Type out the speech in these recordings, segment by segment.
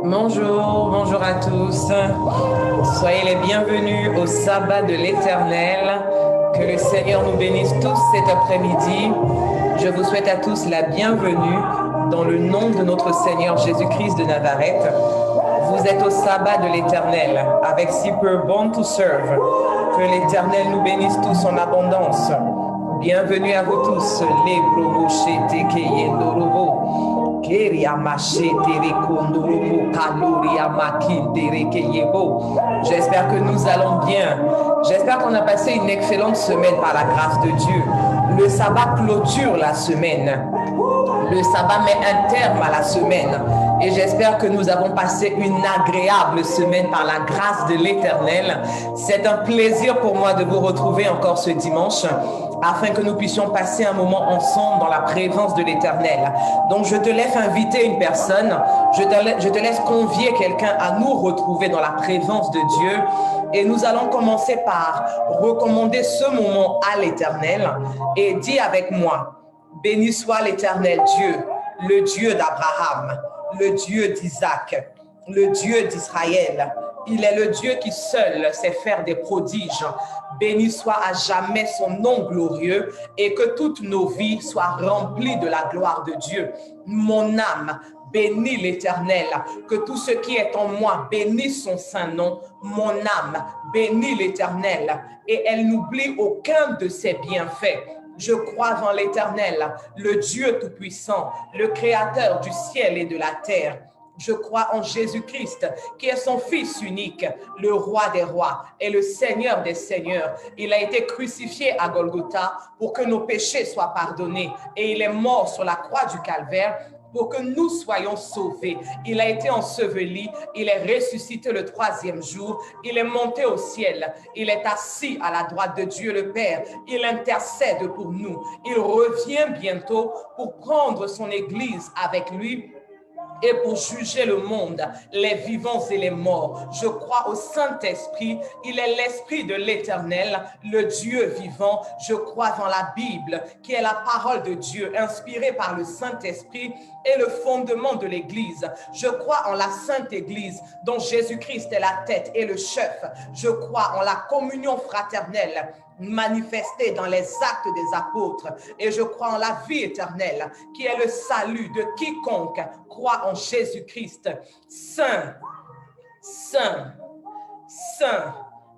Bonjour, bonjour à tous. Soyez les bienvenus au sabbat de l'Éternel. Que le Seigneur nous bénisse tous cet après-midi. Je vous souhaite à tous la bienvenue dans le nom de notre Seigneur Jésus-Christ de Nazareth. Vous êtes au sabbat de l'Éternel avec si peu bon to serve. Que l'Éternel nous bénisse tous en abondance. Bienvenue à vous tous. Les brobochete keyendorobo. J'espère que nous allons bien. J'espère qu'on a passé une excellente semaine par la grâce de Dieu. Le sabbat clôture la semaine. Le sabbat met un terme à la semaine. Et j'espère que nous avons passé une agréable semaine par la grâce de l'Éternel. C'est un plaisir pour moi de vous retrouver encore ce dimanche afin que nous puissions passer un moment ensemble dans la présence de l'Éternel. Donc, je te laisse inviter une personne, je te laisse convier quelqu'un à nous retrouver dans la présence de Dieu. Et nous allons commencer par recommander ce moment à l'Éternel et dis avec moi, béni soit l'Éternel Dieu, le Dieu d'Abraham, le Dieu d'Isaac, le Dieu d'Israël. Il est le Dieu qui seul sait faire des prodiges. Béni soit à jamais son nom glorieux et que toutes nos vies soient remplies de la gloire de Dieu. Mon âme bénit l'Éternel, que tout ce qui est en moi bénisse son saint nom. Mon âme bénit l'Éternel et elle n'oublie aucun de ses bienfaits. Je crois en l'Éternel, le Dieu tout-puissant, le Créateur du ciel et de la terre. Je crois en Jésus-Christ, qui est son Fils unique, le Roi des rois et le Seigneur des seigneurs. Il a été crucifié à Golgotha pour que nos péchés soient pardonnés et il est mort sur la croix du Calvaire pour que nous soyons sauvés. Il a été enseveli, il est ressuscité le troisième jour, il est monté au ciel, il est assis à la droite de Dieu le Père, il intercède pour nous. Il revient bientôt pour prendre son Église avec lui et pour juger le monde, les vivants et les morts. Je crois au Saint-Esprit, il est l'Esprit de l'Éternel, le Dieu vivant. Je crois en la Bible, qui est la parole de Dieu, inspirée par le Saint-Esprit et le fondement de l'Église. Je crois en la Sainte Église, dont Jésus-Christ est la tête et le chef. Je crois en la communion fraternelle, manifesté dans les actes des apôtres, et je crois en la vie éternelle qui est le salut de quiconque croit en Jésus-Christ. Saint, Saint, Saint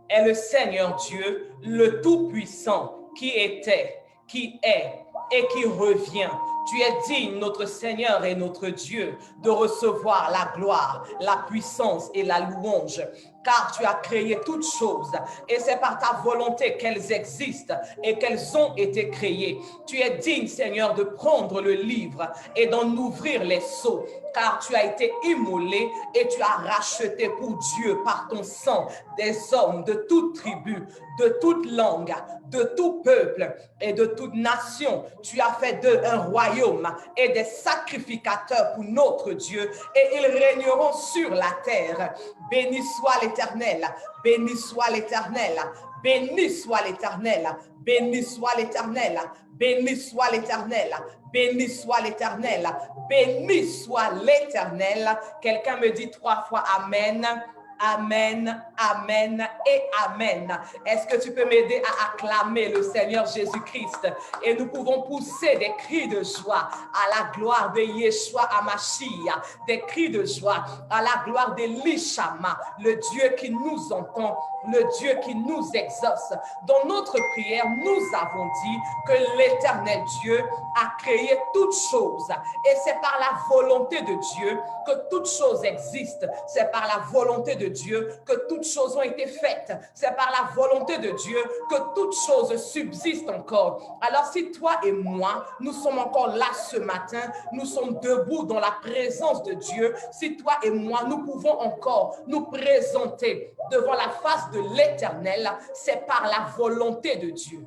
est le Seigneur Dieu, le Tout-Puissant, qui était, qui est et qui revient. Tu es digne, notre Seigneur et notre Dieu, de recevoir la gloire, la puissance et la louange, car tu as créé toutes choses et c'est par ta volonté qu'elles existent et qu'elles ont été créées. Tu es digne, Seigneur, de prendre le livre et d'en ouvrir les sceaux, car tu as été immolé et tu as racheté pour Dieu par ton sang des hommes de toute tribu, de toute langue, de tout peuple et de toute nation. Tu as fait d'eux un royaume et des sacrificateurs pour notre Dieu, et ils régneront sur la terre. Béni soit l'Éternel, béni soit l'Éternel, béni soit l'Éternel, béni soit l'Éternel, béni soit l'Éternel, béni soit l'Éternel, béni soit l'Éternel. Quelqu'un me dit 3 fois Amen. Amen, Amen et Amen. Est-ce que tu peux m'aider à acclamer le Seigneur Jésus-Christ? Et nous pouvons pousser des cris de joie à la gloire de Yeshua HaMashiach, des cris de joie à la gloire d'Elishama, le Dieu qui nous entend, le Dieu qui nous exauce. Dans notre prière, nous avons dit que l'Éternel Dieu a créé toutes choses. Et c'est par la volonté de Dieu que toutes choses existent. C'est par la volonté de Dieu que toutes choses ont été faites. C'est par la volonté de Dieu que toutes choses subsistent encore. Alors si toi et moi, nous sommes encore là ce matin, nous sommes debout dans la présence de Dieu, si toi et moi, nous pouvons encore nous présenter devant la face de l'Éternel, c'est par la volonté de Dieu.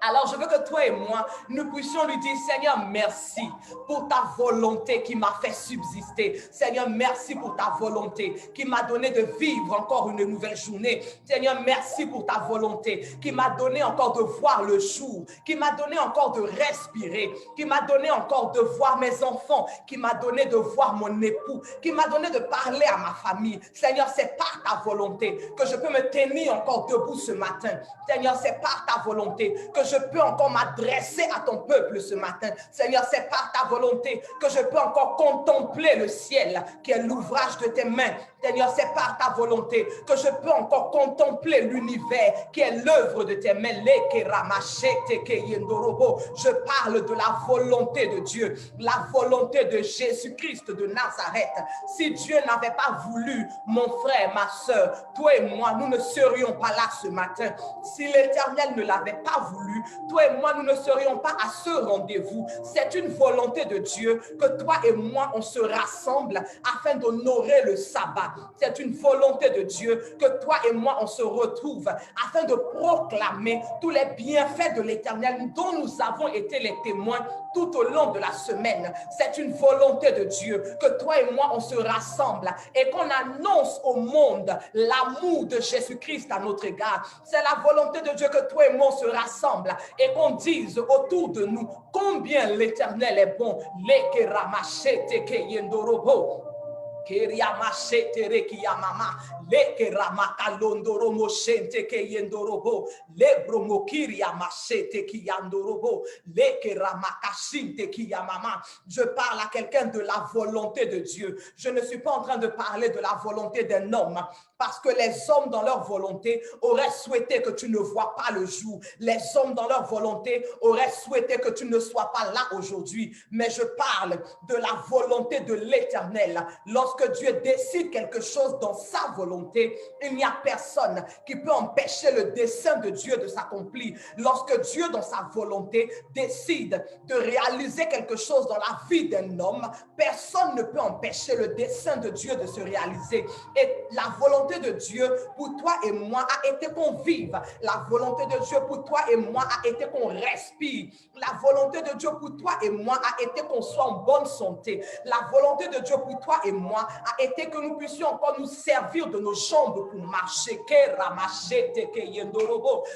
Alors, je veux que toi et moi, nous puissions lui dire, Seigneur, merci pour ta volonté qui m'a fait subsister. Seigneur, merci pour ta volonté qui m'a donné de vivre encore une nouvelle journée. Seigneur, merci pour ta volonté qui m'a donné encore de voir le jour, qui m'a donné encore de respirer, qui m'a donné encore de voir mes enfants, qui m'a donné de voir mon époux, qui m'a donné de parler à ma famille. Seigneur, c'est par ta volonté que je peux me tenir encore debout ce matin. Seigneur, c'est par ta volonté que je peux encore m'adresser à ton peuple ce matin. Seigneur, c'est par ta volonté que je peux encore contempler le ciel qui est l'ouvrage de tes mains. Seigneur, c'est par ta volonté que je peux encore contempler l'univers qui est l'œuvre de tes mains. Je parle de la volonté de Dieu, la volonté de Jésus-Christ de Nazareth. Si Dieu n'avait pas voulu, mon frère, ma soeur, toi et moi, nous ne serions pas là ce matin. Si l'Éternel ne l'avait pas voulu, toi et moi, nous ne serions pas à ce rendez-vous. C'est une volonté de Dieu que toi et moi, on se rassemble afin d'honorer le sabbat. C'est une volonté de Dieu que toi et moi, on se retrouve afin de proclamer tous les bienfaits de l'Éternel dont nous avons été les témoins tout au long de la semaine. C'est une volonté de Dieu que toi et moi, on se rassemble et qu'on annonce au monde l'amour de Jésus-Christ à notre égard. C'est la volonté de Dieu que toi et moi, on se rassemble et qu'on dise autour de nous combien l'Éternel est bon. Keriamashete rekiyamama leke ramakalondoro moshente ke yendorobo lebromo kiriamashete ki yandorobo leke ramakashinte ki yamama. Je parle à quelqu'un de la volonté de Dieu. Je ne suis pas en train de parler de la volonté d'un homme, parce que les hommes dans leur volonté auraient souhaité que tu ne vois pas le jour. Les hommes dans leur volonté auraient souhaité que tu ne sois pas là aujourd'hui. Mais je parle de la volonté de l'Éternel. Lorsque Dieu décide quelque chose dans sa volonté, il n'y a personne qui peut empêcher le dessein de Dieu de s'accomplir. Lorsque Dieu, dans sa volonté, décide de réaliser quelque chose dans la vie d'un homme, personne ne peut empêcher le dessein de Dieu de se réaliser. Et la volonté de Dieu pour toi et moi a été qu'on vive. La volonté de Dieu pour toi et moi a été qu'on respire. La volonté de Dieu pour toi et moi a été qu'on soit en bonne santé. La volonté de Dieu pour toi et moi a été que nous puissions encore nous servir de nos jambes pour marcher.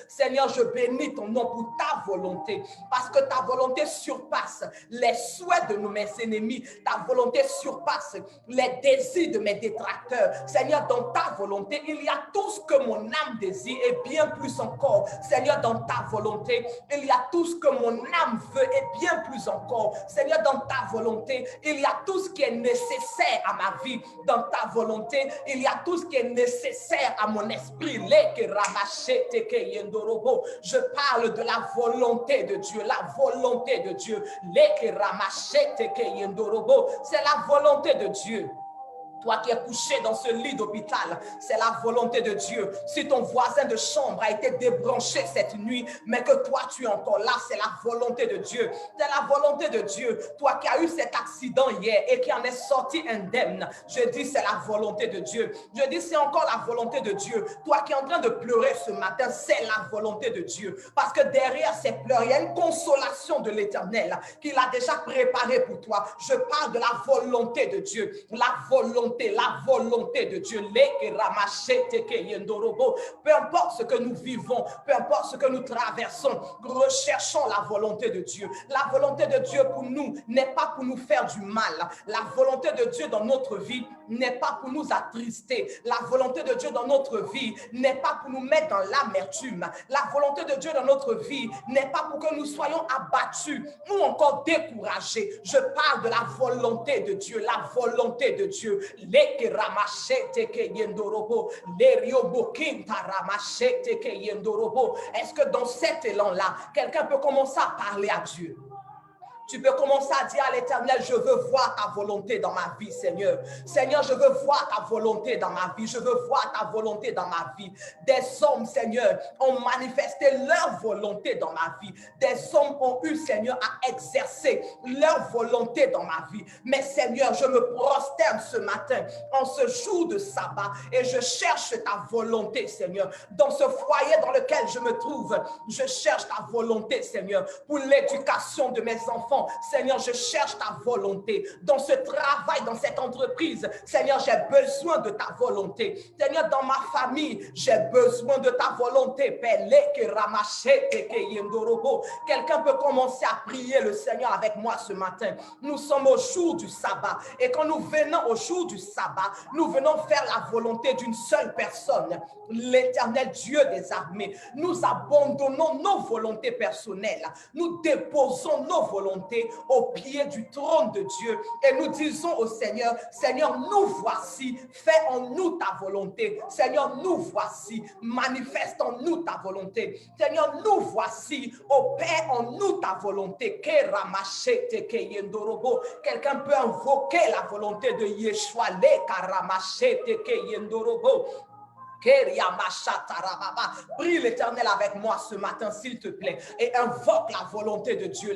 Seigneur, je bénis ton nom pour ta volonté, parce que ta volonté surpasse les souhaits de mes ennemis. Ta volonté surpasse les désirs de mes détracteurs. Seigneur, dans ta volonté, il y a tout ce que mon âme désire et bien plus encore. Seigneur, dans ta volonté, il y a tout ce que mon âme veut et bien plus encore. Seigneur, dans ta volonté, il y a tout ce qui est nécessaire à ma vie. Dans ta volonté, il y a tout ce qui est nécessaire à mon esprit. Je parle de la volonté de Dieu, la volonté de Dieu. C'est la volonté de Dieu. Toi qui es couché dans ce lit d'hôpital, c'est la volonté de Dieu. Si ton voisin de chambre a été débranché cette nuit, mais que toi tu es encore là, c'est la volonté de Dieu. C'est la volonté de Dieu. Toi qui as eu cet accident hier et qui en est sorti indemne, je dis c'est la volonté de Dieu. Je dis c'est encore la volonté de Dieu. Toi qui es en train de pleurer ce matin, c'est la volonté de Dieu. Parce que derrière ces pleurs, il y a une consolation de l'Éternel qu'il a déjà préparée pour toi. Je parle de la volonté de Dieu. La volonté de Dieu. Peu importe ce que nous vivons, peu importe ce que nous traversons, recherchons la volonté de Dieu. La volonté de Dieu pour nous n'est pas pour nous faire du mal. La volonté de Dieu dans notre vie n'est pas pour nous attrister. La volonté de Dieu dans notre vie n'est pas pour nous mettre dans l'amertume. La volonté de Dieu dans notre vie n'est pas pour que nous soyons abattus ou encore découragés. Je parle de la volonté de Dieu, la volonté de Dieu. Est-ce que dans cet élan-là, quelqu'un peut commencer à parler à Dieu? Tu peux commencer à dire à l'Éternel, je veux voir ta volonté dans ma vie, Seigneur. Seigneur, je veux voir ta volonté dans ma vie. Je veux voir ta volonté dans ma vie. Des hommes, Seigneur, ont manifesté leur volonté dans ma vie. Des hommes ont eu, Seigneur, à exercer leur volonté dans ma vie. Mais Seigneur, je me prosterne ce matin, en ce jour de sabbat, et je cherche ta volonté, Seigneur. Dans ce foyer dans lequel je me trouve, je cherche ta volonté, Seigneur, pour l'éducation de mes enfants. Seigneur, je cherche ta volonté. Dans ce travail, dans cette entreprise, Seigneur, j'ai besoin de ta volonté. Seigneur, dans ma famille, j'ai besoin de ta volonté. Quelqu'un peut commencer à prier le Seigneur avec moi ce matin. Nous sommes au jour du sabbat. Et quand nous venons au jour du sabbat, nous venons faire la volonté d'une seule personne, l'Éternel Dieu des armées. Nous abandonnons nos volontés personnelles. Nous déposons nos volontés au pied du trône de Dieu et nous disons au Seigneur, Seigneur, nous voici, fais en nous ta volonté. Seigneur, nous voici, manifeste en nous ta volonté. Seigneur, nous voici, opère en nous ta volonté. Quelqu'un peut invoquer la volonté de Yeshua. Prie l'Éternel avec moi ce matin, s'il te plaît, et invoque la volonté de Dieu.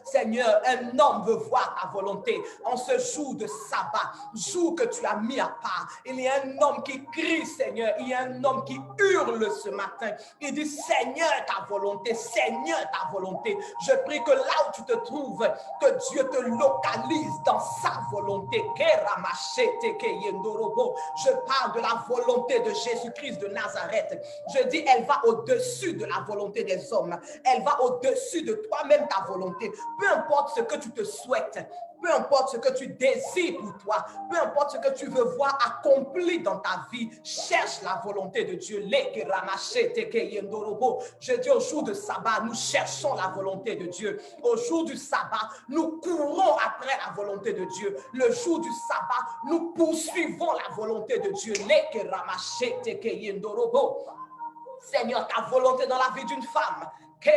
Seigneur, un homme veut voir ta volonté en ce jour de sabbat, jour que tu as mis à part. Il y a un homme qui crie, Seigneur, il y a un homme qui hurle ce matin. Il dit, Seigneur, ta volonté, Seigneur, ta volonté. Je prie que là où tu te trouves, que Dieu te localise dans sa volonté. Je parle de la volonté de Jésus-Christ de Nazareth. Je dis, elle va au-dessus de la volonté des hommes. Elle va au-dessus de toi-même, ta volonté. Peu importe ce que tu te souhaites, peu importe ce que tu désires pour toi, peu importe ce que tu veux voir accompli dans ta vie, cherche la volonté de Dieu. Je dis au jour de sabbat, nous cherchons la volonté de Dieu. Au jour du sabbat, nous courons après la volonté de Dieu. Le jour du sabbat, nous poursuivons la volonté de Dieu. Seigneur, ta volonté dans la vie d'une femme. Si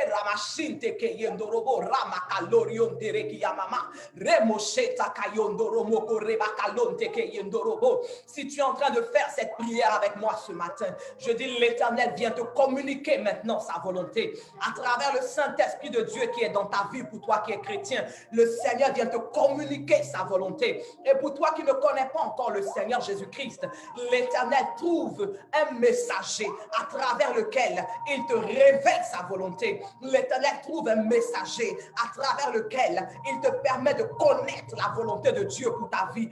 tu es en train de faire cette prière avec moi ce matin, je dis l'Éternel vient te communiquer maintenant sa volonté à travers le Saint-Esprit de Dieu qui est dans ta vie. Pour toi qui es chrétien, le Seigneur vient te communiquer sa volonté. Et pour toi qui ne connais pas encore le Seigneur Jésus-Christ, l'Éternel trouve un messager à travers lequel il te révèle sa volonté. L'Éternel trouve un messager à travers lequel il te permet de connaître la volonté de Dieu pour ta vie.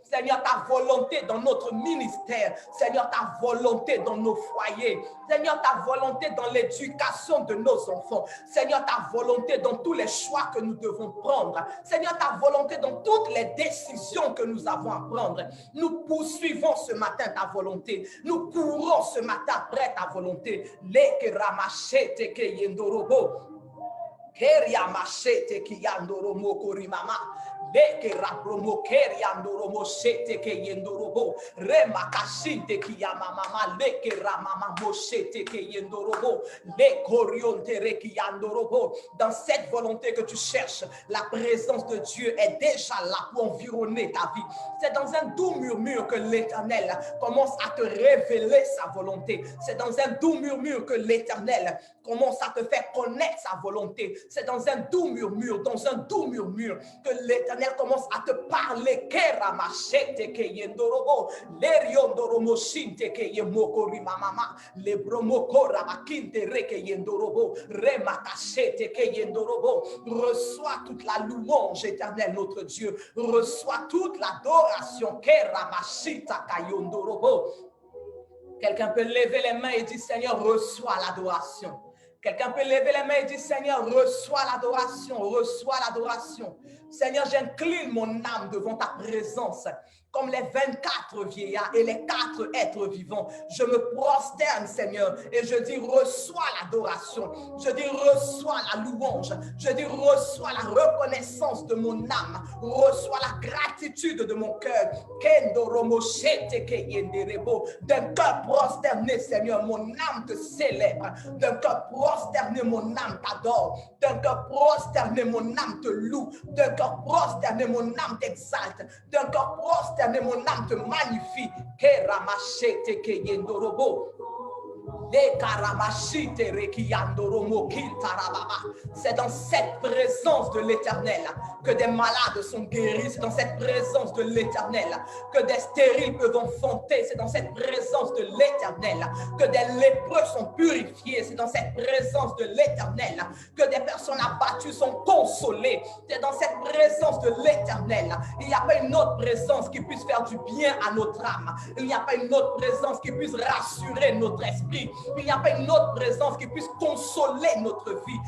Seigneur, ta volonté dans notre ministère. Seigneur, ta volonté dans nos foyers. Seigneur, ta volonté dans l'éducation de nos enfants. Seigneur, ta volonté dans tous les choix que nous devons prendre. Seigneur, ta volonté dans toutes les décisions que nous avons à prendre. Nous poursuivons ce matin ta volonté. Nous courons ce matin après ta volonté. Leke ramashete ke yendorobo. Keria machete ki yandoro moko rimama. Leke rapromo keriandoro moshete ke yendorobo. Rema kashinte ki yamama. Leke ramama moshete ke yendorobo. Le korionte ki yandorobo. Dans cette volonté que tu cherches, la présence de Dieu est déjà là pour environner ta vie. C'est dans un doux murmure que l'Éternel commence à te révéler sa volonté. C'est dans un doux murmure que l'Éternel commence à te faire connaître sa volonté. C'est dans un doux murmure, que l'Éternel commence à te parler. Reçois toute la louange, Éternel notre Dieu. Reçois toute l'adoration. Quelqu'un peut lever les mains et dire, Seigneur, reçois l'adoration. Quelqu'un peut lever les mains et dire, Seigneur, reçois l'adoration, reçois l'adoration. Seigneur, j'incline mon âme devant ta présence. Comme les 24 vieillards et les 4 êtres vivants, je me prosterne, Seigneur, et je dis reçois l'adoration, je dis reçois la louange, je dis reçois la reconnaissance de mon âme, reçois la gratitude de mon cœur. D'un cœur prosterné, Seigneur, mon âme te célèbre, d'un cœur prosterné, mon âme t'adore, d'un cœur prosterné, mon âme te loue, d'un cœur prosterné, mon âme t'exalte, d'un cœur prosterné, mon âme te magnifie. C'est dans cette présence de l'Éternel que des malades sont guéris. C'est dans cette présence de l'Éternel que des stériles peuvent enfanter. C'est dans cette présence de l'Éternel que des lépreux sont purifiés. C'est dans cette présence de l'Éternel que des personnes abattues sont consolées. C'est dans cette présence de l'Éternel. Il n'y a pas une autre présence qui puisse faire du bien à notre âme. Il n'y a pas une autre présence qui puisse rassurer notre esprit. Il n'y a pas une autre présence qui puisse consoler notre vie.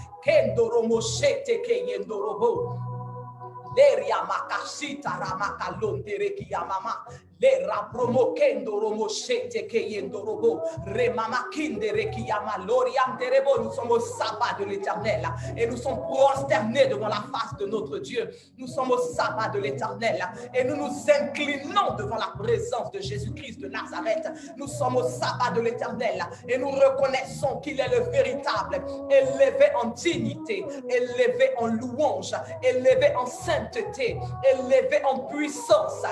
Leria makashita ramakalonde rekiyamama le rabromokendo romoshete keyendorobo remamakinde rekiyama lorianderebo. Nous sommes au sabbat de l'Éternel et nous sommes prosternés devant la face de notre Dieu. Nous sommes au sabbat de l'Éternel et nous nous inclinons devant la présence de Jésus-Christ de Nazareth. Nous sommes au sabbat de l'Éternel et nous reconnaissons qu'il est le véritable, élevé en dignité, élevé en louange, élevé en sainteté, élevé en puissance.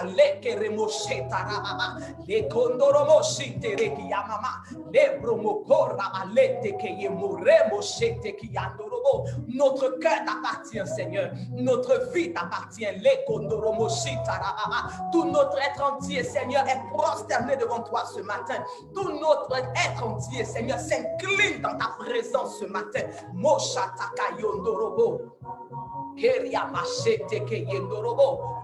Notre cœur t'appartient, Seigneur. Notre vie t'appartient. Tout notre être entier, Seigneur, est prosterné devant toi ce matin. Tout notre être entier, Seigneur, s'incline dans ta présence ce matin.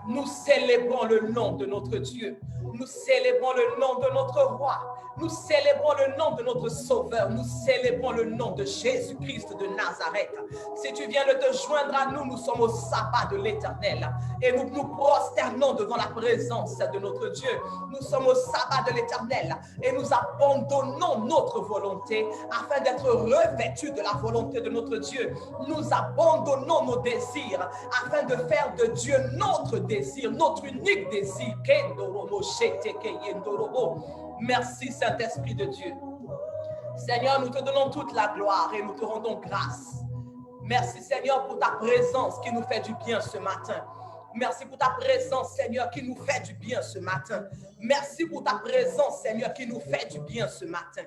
Nous célébrons le nom de notre Dieu. Nous célébrons le nom de notre roi. Nous célébrons le nom de notre Sauveur. Nous célébrons le nom de Jésus-Christ de Nazareth. Si tu viens de te joindre à nous, nous sommes au sabbat de l'Éternel. Et nous nous prosternons devant la présence de notre Dieu. Nous sommes au sabbat de l'Éternel. Et nous abandonnons notre volonté afin d'être revêtus de la volonté de notre Dieu. Nous abandonnons nos désirs afin de faire de Dieu notre désir, notre unique désir. Merci Saint-Esprit de Dieu. Seigneur, nous te donnons toute la gloire et nous te rendons grâce. Merci Seigneur pour ta présence qui nous fait du bien ce matin. Merci pour ta présence Seigneur qui nous fait du bien ce matin. Merci pour ta présence Seigneur qui nous fait du bien ce matin.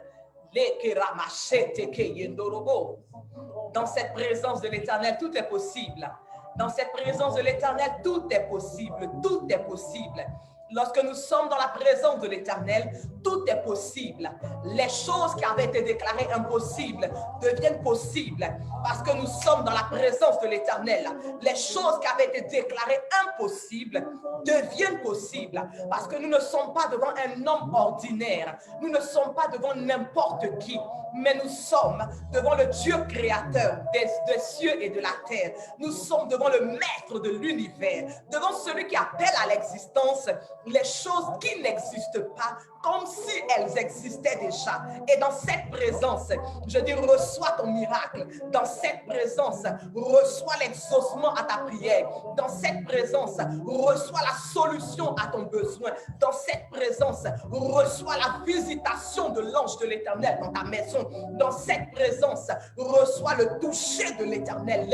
Dans cette présence de l'Éternel, tout est possible. Dans cette présence de l'Éternel, tout est possible. Tout est possible. Lorsque nous sommes dans la présence de l'Éternel, tout est possible. Les choses qui avaient été déclarées impossibles deviennent possibles parce que nous sommes dans la présence de l'Éternel. Les choses qui avaient été déclarées impossibles deviennent possibles parce que nous ne sommes pas devant un homme ordinaire. Nous ne sommes pas devant n'importe qui, mais nous sommes devant le Dieu créateur des cieux et de la terre. Nous sommes devant le maître de l'univers, devant celui qui appelle à l'existence les choses qui n'existent pas comme si elles existaient déjà. Et dans cette présence, je dis reçois ton miracle. Dans cette présence, reçois l'exaucement à ta prière. Dans cette présence, reçois la solution à ton besoin. Dans cette présence, reçois la visitation de l'ange de l'Éternel dans ta maison. Dans cette présence, reçois le toucher de l'Éternel.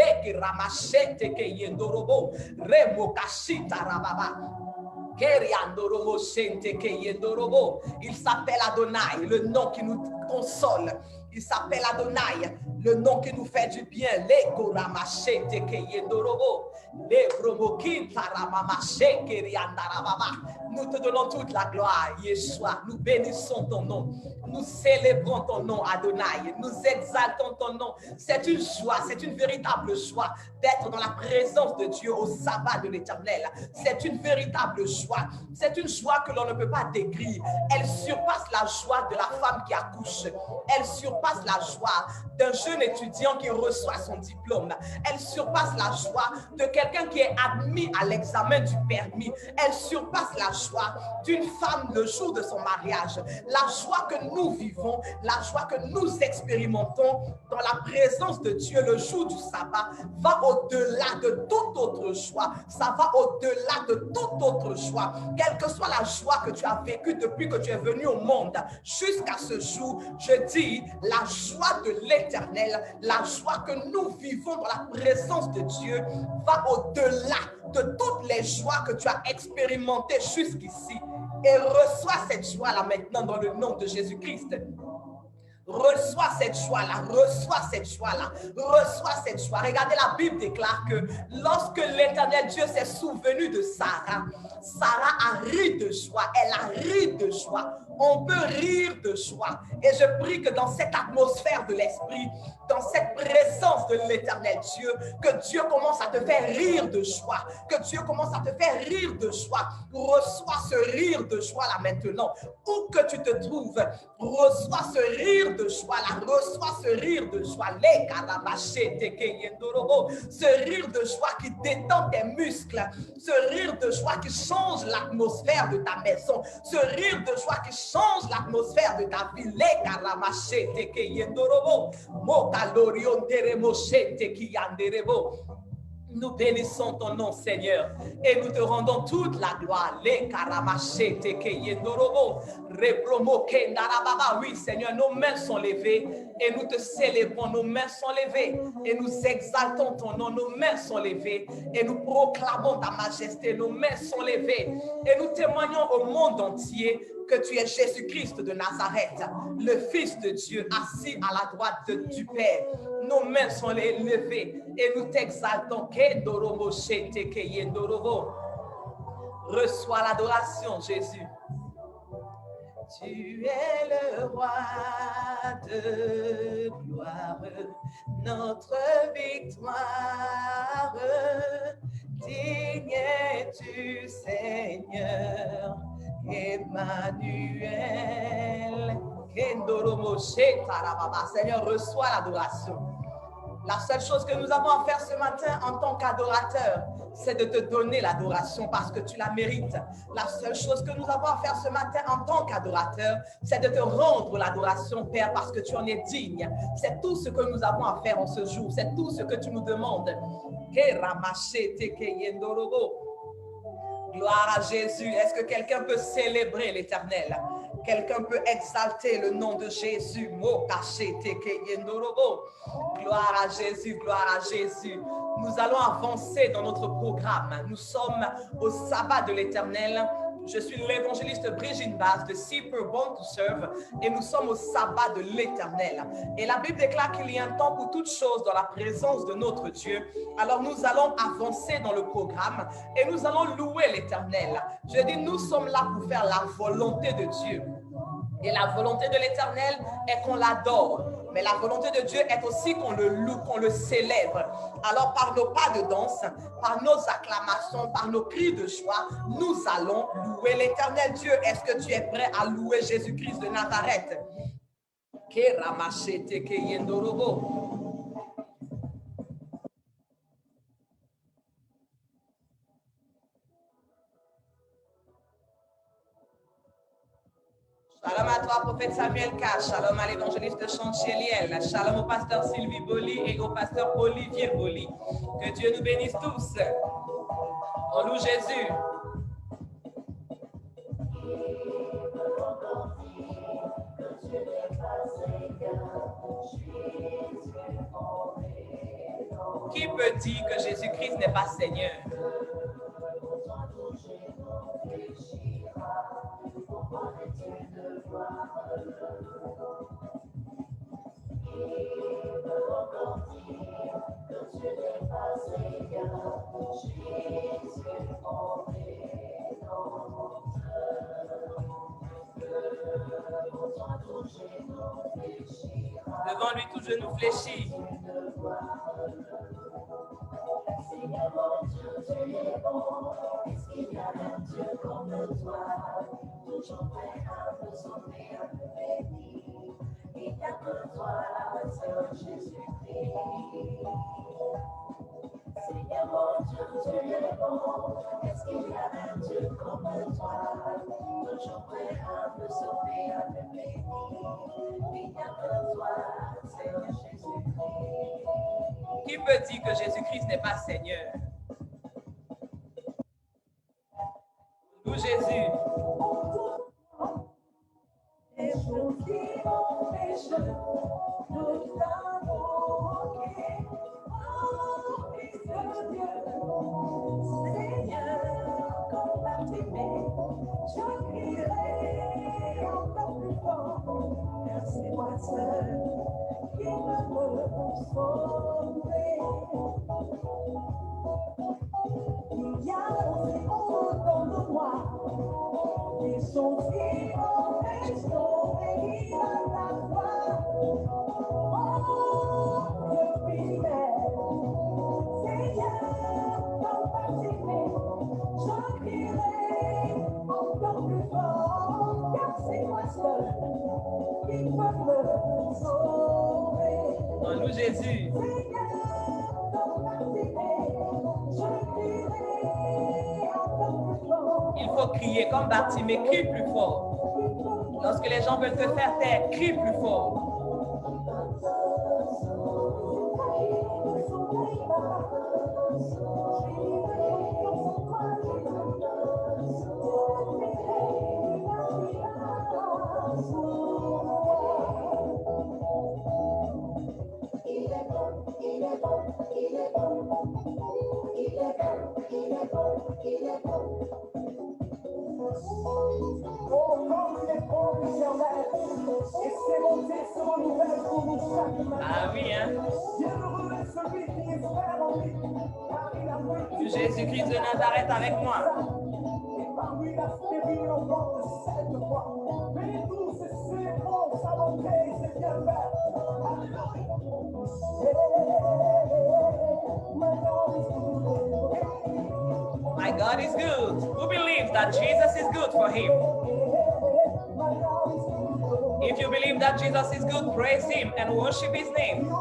Il s'appelle Adonai, le nom qui nous console. Il s'appelle Adonai, le nom qui nous fait du bien. Nous te donnons toute la gloire, Yeshua. Nous bénissons ton nom. Nous célébrons ton nom, Adonai. Nous exaltons ton nom. C'est une joie, c'est une véritable joie d'être dans la présence de Dieu au sabbat de l'Éternel. C'est une véritable joie. C'est une joie que l'on ne peut pas décrire. Elle surpasse la joie de la femme qui accouche. Elle surpasse la joie d'un jeune étudiant qui reçoit son diplôme. Elle surpasse la joie de quelqu'un quelqu'un qui est admis à l'examen du permis. Elle surpasse la joie d'une femme le jour de son mariage. La joie que nous vivons, la joie que nous expérimentons dans la présence de Dieu le jour du sabbat va au-delà de toute autre joie. Ça va au-delà de toute autre joie. Quelle que soit la joie que tu as vécue depuis que tu es venu au monde jusqu'à ce jour, je dis la joie de l'Éternel, la joie que nous vivons dans la présence de Dieu va au-delà de toutes les joies que tu as expérimentées jusqu'ici. Et reçois cette joie-là maintenant dans le nom de Jésus-Christ. Reçois cette joie-là, reçois cette joie-là, reçois cette joie. Regardez, la Bible déclare que lorsque l'Éternel Dieu s'est souvenu de Sarah, Sarah a ri de joie, elle a ri de joie. On peut rire de joie. Et je prie que dans cette atmosphère de l'Esprit, dans cette présence de l'Éternel Dieu, que Dieu commence à te faire rire de joie, que Dieu commence à te faire rire de joie. Reçois ce rire de joie là maintenant. Où que tu te trouves, reçois ce rire de joie là, reçois ce rire de joie. Ce rire de joie qui détend tes muscles, ce rire de joie qui change l'atmosphère de ta maison, ce rire de joie qui change l'atmosphère de ta ville. Nous bénissons ton nom, Seigneur, et nous te rendons toute la gloire. Oui, Seigneur, nos mains sont levées et nous te célébrons. Nos mains sont levées et nous exaltons ton nom. Nos mains sont levées et nous proclamons ta majesté. Nos mains sont levées et nous témoignons au monde entier que tu es Jésus-Christ de Nazareth, le Fils de Dieu, assis à la droite du Père. Nos mains sont levées et nous t'exaltons. Reçois l'adoration, Jésus. Tu es le roi de gloire, notre victoire. Digne es-tu, Seigneur, Emmanuel. Seigneur, reçois l'adoration. La seule chose que nous avons à faire ce matin en tant qu'adorateurs, c'est de te donner l'adoration parce que tu la mérites. La seule chose que nous avons à faire ce matin en tant qu'adorateurs, c'est de te rendre l'adoration, Père, parce que tu en es digne. C'est tout ce que nous avons à faire en ce jour. C'est tout ce que tu nous demandes. Gloire à Jésus. Est-ce que quelqu'un peut célébrer l'Éternel? Quelqu'un peut exalter le nom de Jésus? Gloire à Jésus, gloire à Jésus. Nous allons avancer dans notre programme. Nous sommes au sabbat de l'Éternel. Je suis l'évangéliste Brigitte Baz de Seeper Born to Serve et nous sommes au sabbat de l'Éternel. Et la Bible déclare qu'il y a un temps pour toutes choses dans la présence de notre Dieu. Alors nous allons avancer dans le programme et nous allons louer l'Éternel. Je dis, nous sommes là pour faire la volonté de Dieu. Et la volonté de l'Éternel est qu'on l'adore. Mais la volonté de Dieu est aussi qu'on le loue, qu'on le célèbre. Alors par nos pas de danse, par nos acclamations, par nos cris de joie, nous allons louer l'Éternel Dieu. Est-ce que tu es prêt à louer Jésus-Christ de Nazareth? Shalom à toi, prophète Samuel K. Shalom à l'évangéliste Chancheliel. Shalom au pasteur Sylvie Boli et au pasteur Olivier Boli. Que Dieu nous bénisse tous. On loue Jésus. Qui peut dire que Jésus-Christ n'est pas Seigneur? Devant lui, tout genou fléchi. Est-ce qu'il y a un Dieu comme toi? Toujours prêt à me sauver, à m'aimer. Il y a que toi, Seigneur Jésus-Christ. Qui peut dire que Jésus-Christ n'est pas Seigneur? Nous, Jésus. Et pour qui mon péché, nous t'avons manqué. Oh, Fils de Dieu, Seigneur, compatissez, je crierai encore plus fort, car c'est moi seul qui me peut sauver. Il y a aussi autant de moi, et son fils m'empêche d'obéir à la foi. Oh, Dieu fidèle, Seigneur, compatissez, je crierai encore plus fort, car c'est moi seul qui peut me sauver. En nous, Jésus. Seigneur, compatissez, je crierai encore plus fort. Il faut crier comme Bartimée, crie plus fort. Lorsque les gens veulent te faire taire, crie plus fort. Ah oui, hein? Jésus-Christ de Nazareth avec moi. My God is good. Who believes that Jesus is good for him? If you believe that Jesus is good, praise him and worship his name.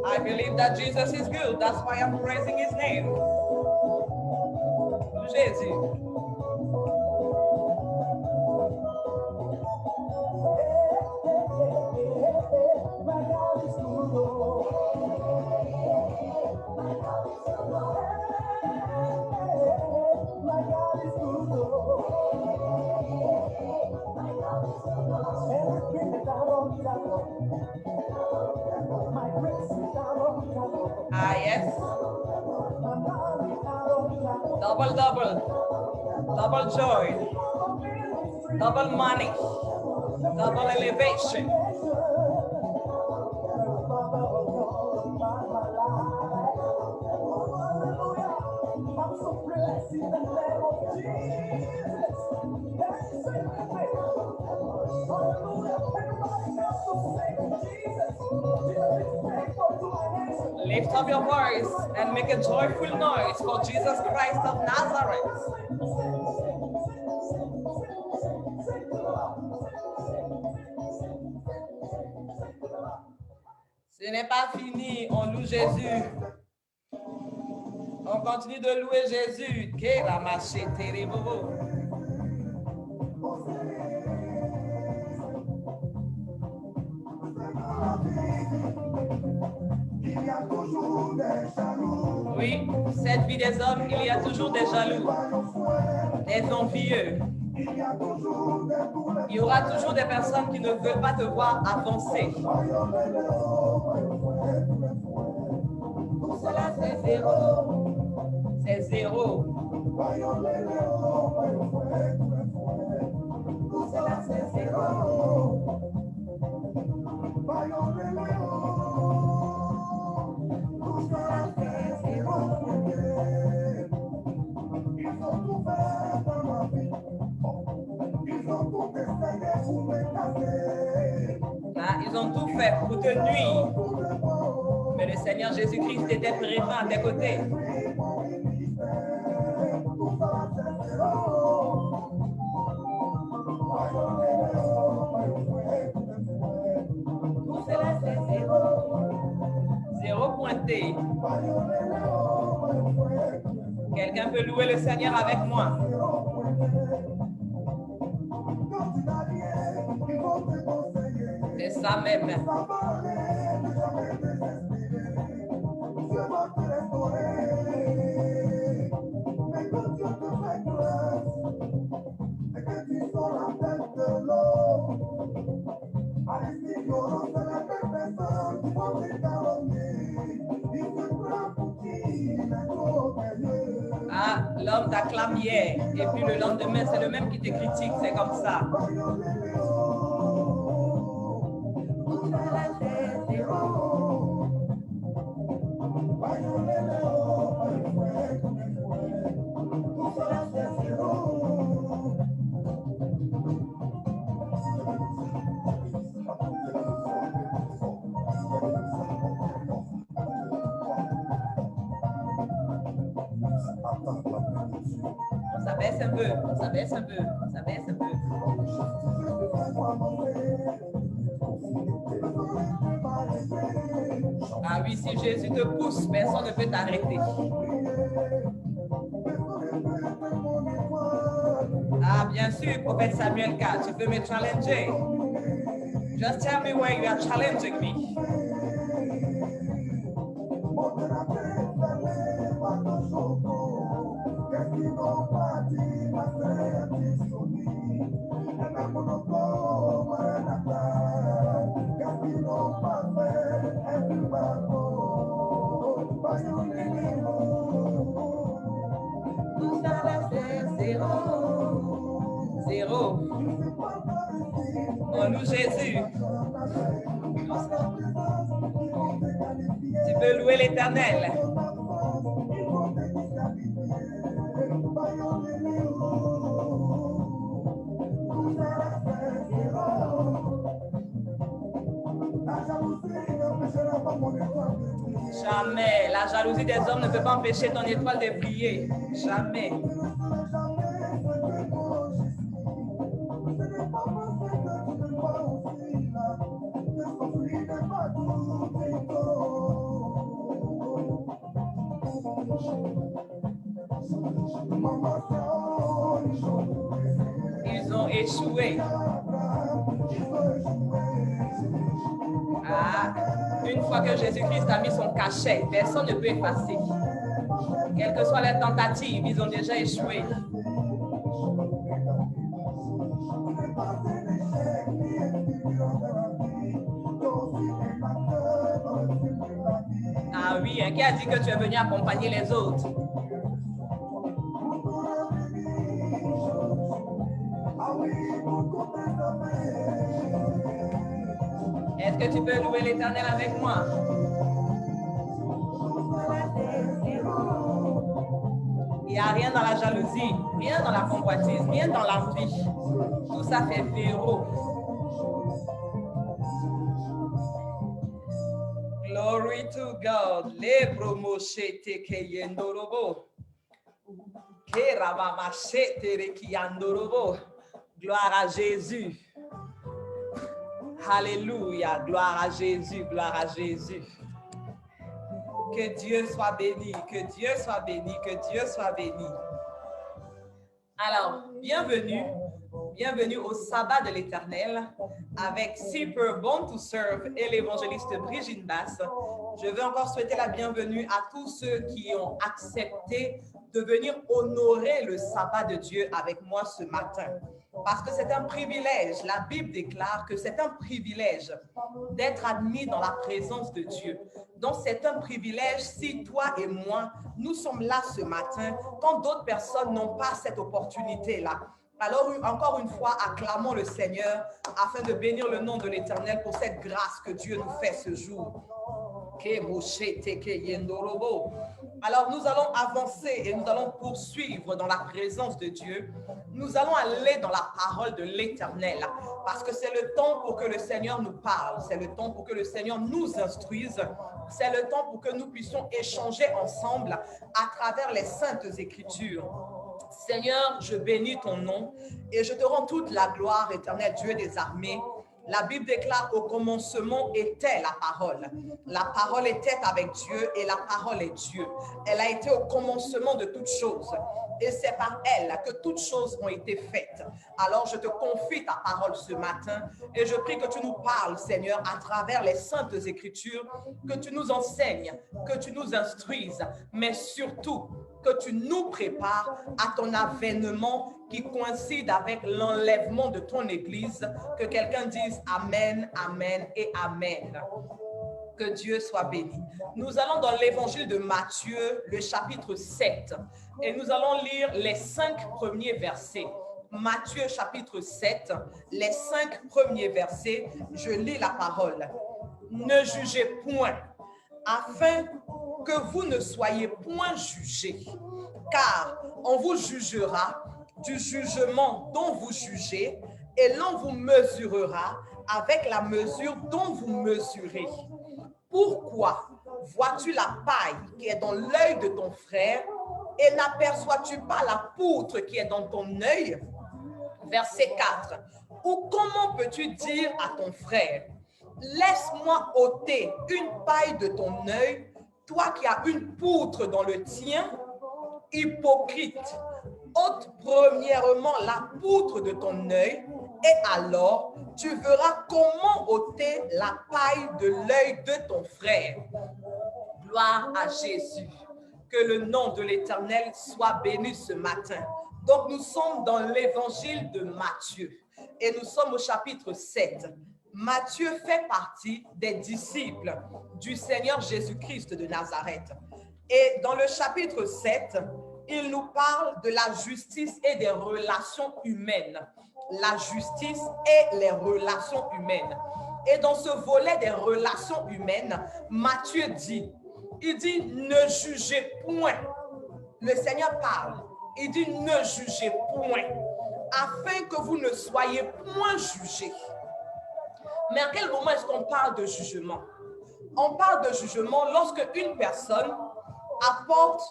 I believe that Jesus is good. That's why I'm praising his name. Jésus. Ah, yes. Double, double. Double joy. Double money. Double elevation. Lift up your voice and make a joyful noise for Jesus Christ of Nazareth. Ce n'est pas fini, on loue Jésus. On continue de louer Jésus. Que la machette est bobo. Oui, cette vie des hommes, il y a toujours des jaloux, des envieux. Il y aura toujours des personnes qui ne veulent pas te voir avancer. Pour cela, c'est zéro. C'est zéro. Pour cela, c'est zéro. Ah, ils ont tout fait pour te nuire. Mais le Seigneur Jésus-Christ était présent à tes côtés. Tout cela, c'est zéro. Zéro pointé. Quelqu'un peut louer le Seigneur avec moi. C'est ça même. Ah, l'homme t'acclame hier, et puis le lendemain, c'est le même qui te critique, c'est comme ça. Ça baisse un peu, ça baisse un peu, ça baisse un peu. Ah oui, si Jésus te pousse, personne ne peut t'arrêter. Ah, bien sûr, prophète Samuel K, tu peux me challenger. Just tell me where you are challenging me. Zéro. On loue Jésus. Tu peux louer l'Éternel. Jamais. La jalousie des hommes ne peut pas empêcher ton étoile de briller. Jamais. Ils ont échoué. Ah, une fois que Jésus-Christ a mis son cachet, personne ne peut effacer. Quelles que soient les tentatives, ils ont déjà échoué. Ah oui, hein, qui a dit que tu es venu accompagner les autres? Est-ce que tu peux louer l'Éternel avec moi? Il n'y a rien dans la jalousie, rien dans la convoitise, rien dans l'envie. Tout ça fait zéro. Glory to God. Le promoshete ke yendorobo. Ke ramamashete reki yandorobo. Gloire à Jésus. Alléluia. Gloire à Jésus. Gloire à Jésus. Que Dieu soit béni. Que Dieu soit béni. Que Dieu soit béni. Alors, bienvenue. Bienvenue au sabbat de l'Éternel avec Super Born to Serve et l'évangéliste Brigitte Basse. Je veux encore souhaiter la bienvenue à tous ceux qui ont accepté de venir honorer le sabbat de Dieu avec moi ce matin. Parce que c'est un privilège. La Bible déclare que c'est un privilège d'être admis dans la présence de Dieu. Donc, c'est un privilège si toi et moi, nous sommes là ce matin quand d'autres personnes n'ont pas cette opportunité-là. Alors, encore une fois, acclamons le Seigneur afin de bénir le nom de l'Éternel pour cette grâce que Dieu nous fait ce jour. Alors nous allons avancer et nous allons poursuivre dans la présence de Dieu. Nous allons aller dans la parole de l'Éternel parce que c'est le temps pour que le Seigneur nous parle, c'est le temps pour que le Seigneur nous instruise, c'est le temps pour que nous puissions échanger ensemble à travers les saintes Écritures. Seigneur, je bénis ton nom et je te rends toute la gloire, Éternel Dieu des armées. La Bible déclare au commencement était la parole. La parole était avec Dieu et la parole est Dieu. Elle a été au commencement de toutes choses et c'est par elle que toutes choses ont été faites. Alors je te confie ta parole ce matin et je prie que tu nous parles, Seigneur, à travers les saintes Écritures, que tu nous enseignes, que tu nous instruises, mais surtout que tu nous prépares à ton avènement qui coïncide avec l'enlèvement de ton Église. Que quelqu'un dise Amen, Amen et Amen. Que Dieu soit béni. Nous allons dans l'évangile de Matthieu, le chapitre 7, et nous allons lire les 5 premiers versets. Matthieu chapitre 7, les 5 premiers versets, je lis la parole. Ne jugez point, afin que vous ne soyez point jugés, car on vous jugera du jugement dont vous jugez, et l'on vous mesurera avec la mesure dont vous mesurez. Pourquoi vois-tu la paille qui est dans l'œil de ton frère et n'aperçois-tu pas la poutre qui est dans ton œil? Verset 4. Ou comment peux-tu dire à ton frère, laisse-moi ôter une paille de ton œil, toi qui as une poutre dans le tien? Hypocrite, ôte premièrement la poutre de ton œil, et alors tu verras comment ôter la paille de l'œil de ton frère. Gloire à Jésus. Que le nom de l'Éternel soit béni ce matin. Donc nous sommes dans l'évangile de Matthieu et nous sommes au chapitre 7. Matthieu fait partie des disciples du Seigneur Jésus-Christ de Nazareth. Et dans le chapitre 7, il nous parle de la justice et des relations humaines. La justice et les relations humaines. Et dans ce volet des relations humaines, Matthieu dit, il dit, ne jugez point. Le Seigneur parle, il dit, ne jugez point, afin que vous ne soyez point jugés. Mais à quel moment est-ce qu'on parle de jugement? On parle de jugement lorsque une personne apporte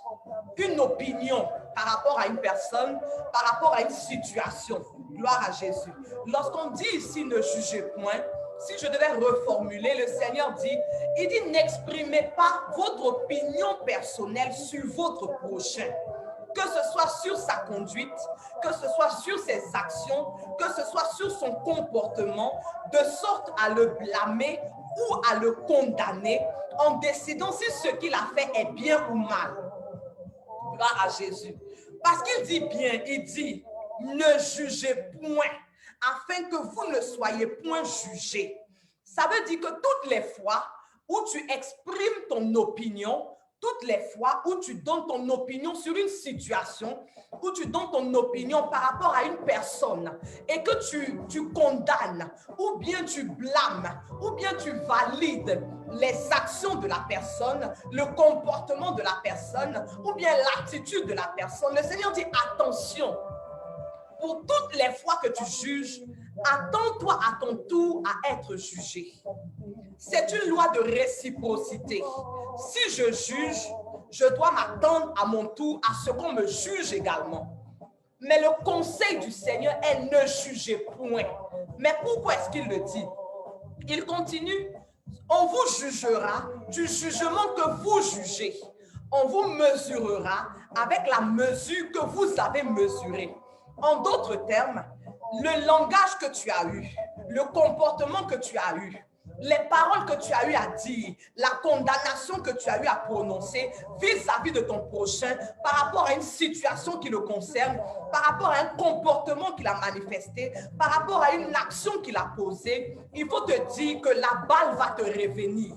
une opinion par rapport à une personne, par rapport à une situation. Gloire à Jésus. Lorsqu'on dit ici ne jugez point, si je devais reformuler, le Seigneur dit, il dit n'exprimez pas votre opinion personnelle sur votre prochain. Que ce soit sur sa conduite, que ce soit sur ses actions, que ce soit sur son comportement, de sorte à le blâmer ou à le condamner en décidant si ce qu'il a fait est bien ou mal. Gloire à Jésus. Parce qu'il dit bien, il dit, ne jugez point, afin que vous ne soyez point jugés. Ça veut dire que toutes les fois où tu exprimes ton opinion, toutes les fois où tu donnes ton opinion sur une situation, où tu donnes ton opinion par rapport à une personne et que tu condamnes, ou bien tu blâmes, ou bien tu valides les actions de la personne, le comportement de la personne, ou bien l'attitude de la personne, le Seigneur dit attention, pour toutes les fois que tu juges, attends-toi à ton tour à être jugé. C'est une loi de réciprocité. Si je juge, je dois m'attendre à mon tour à ce qu'on me juge également. Mais le conseil du Seigneur est ne jugez point. Mais pourquoi est-ce qu'il le dit? Il continue. On vous jugera du jugement que vous jugez. On vous mesurera avec la mesure que vous avez mesurée. En d'autres termes, le langage que tu as eu, le comportement que tu as eu, les paroles que tu as eu à dire, la condamnation que tu as eu à prononcer vis-à-vis de ton prochain par rapport à une situation qui le concerne, par rapport à un comportement qu'il a manifesté, par rapport à une action qu'il a posée, il faut te dire que la balle va te revenir.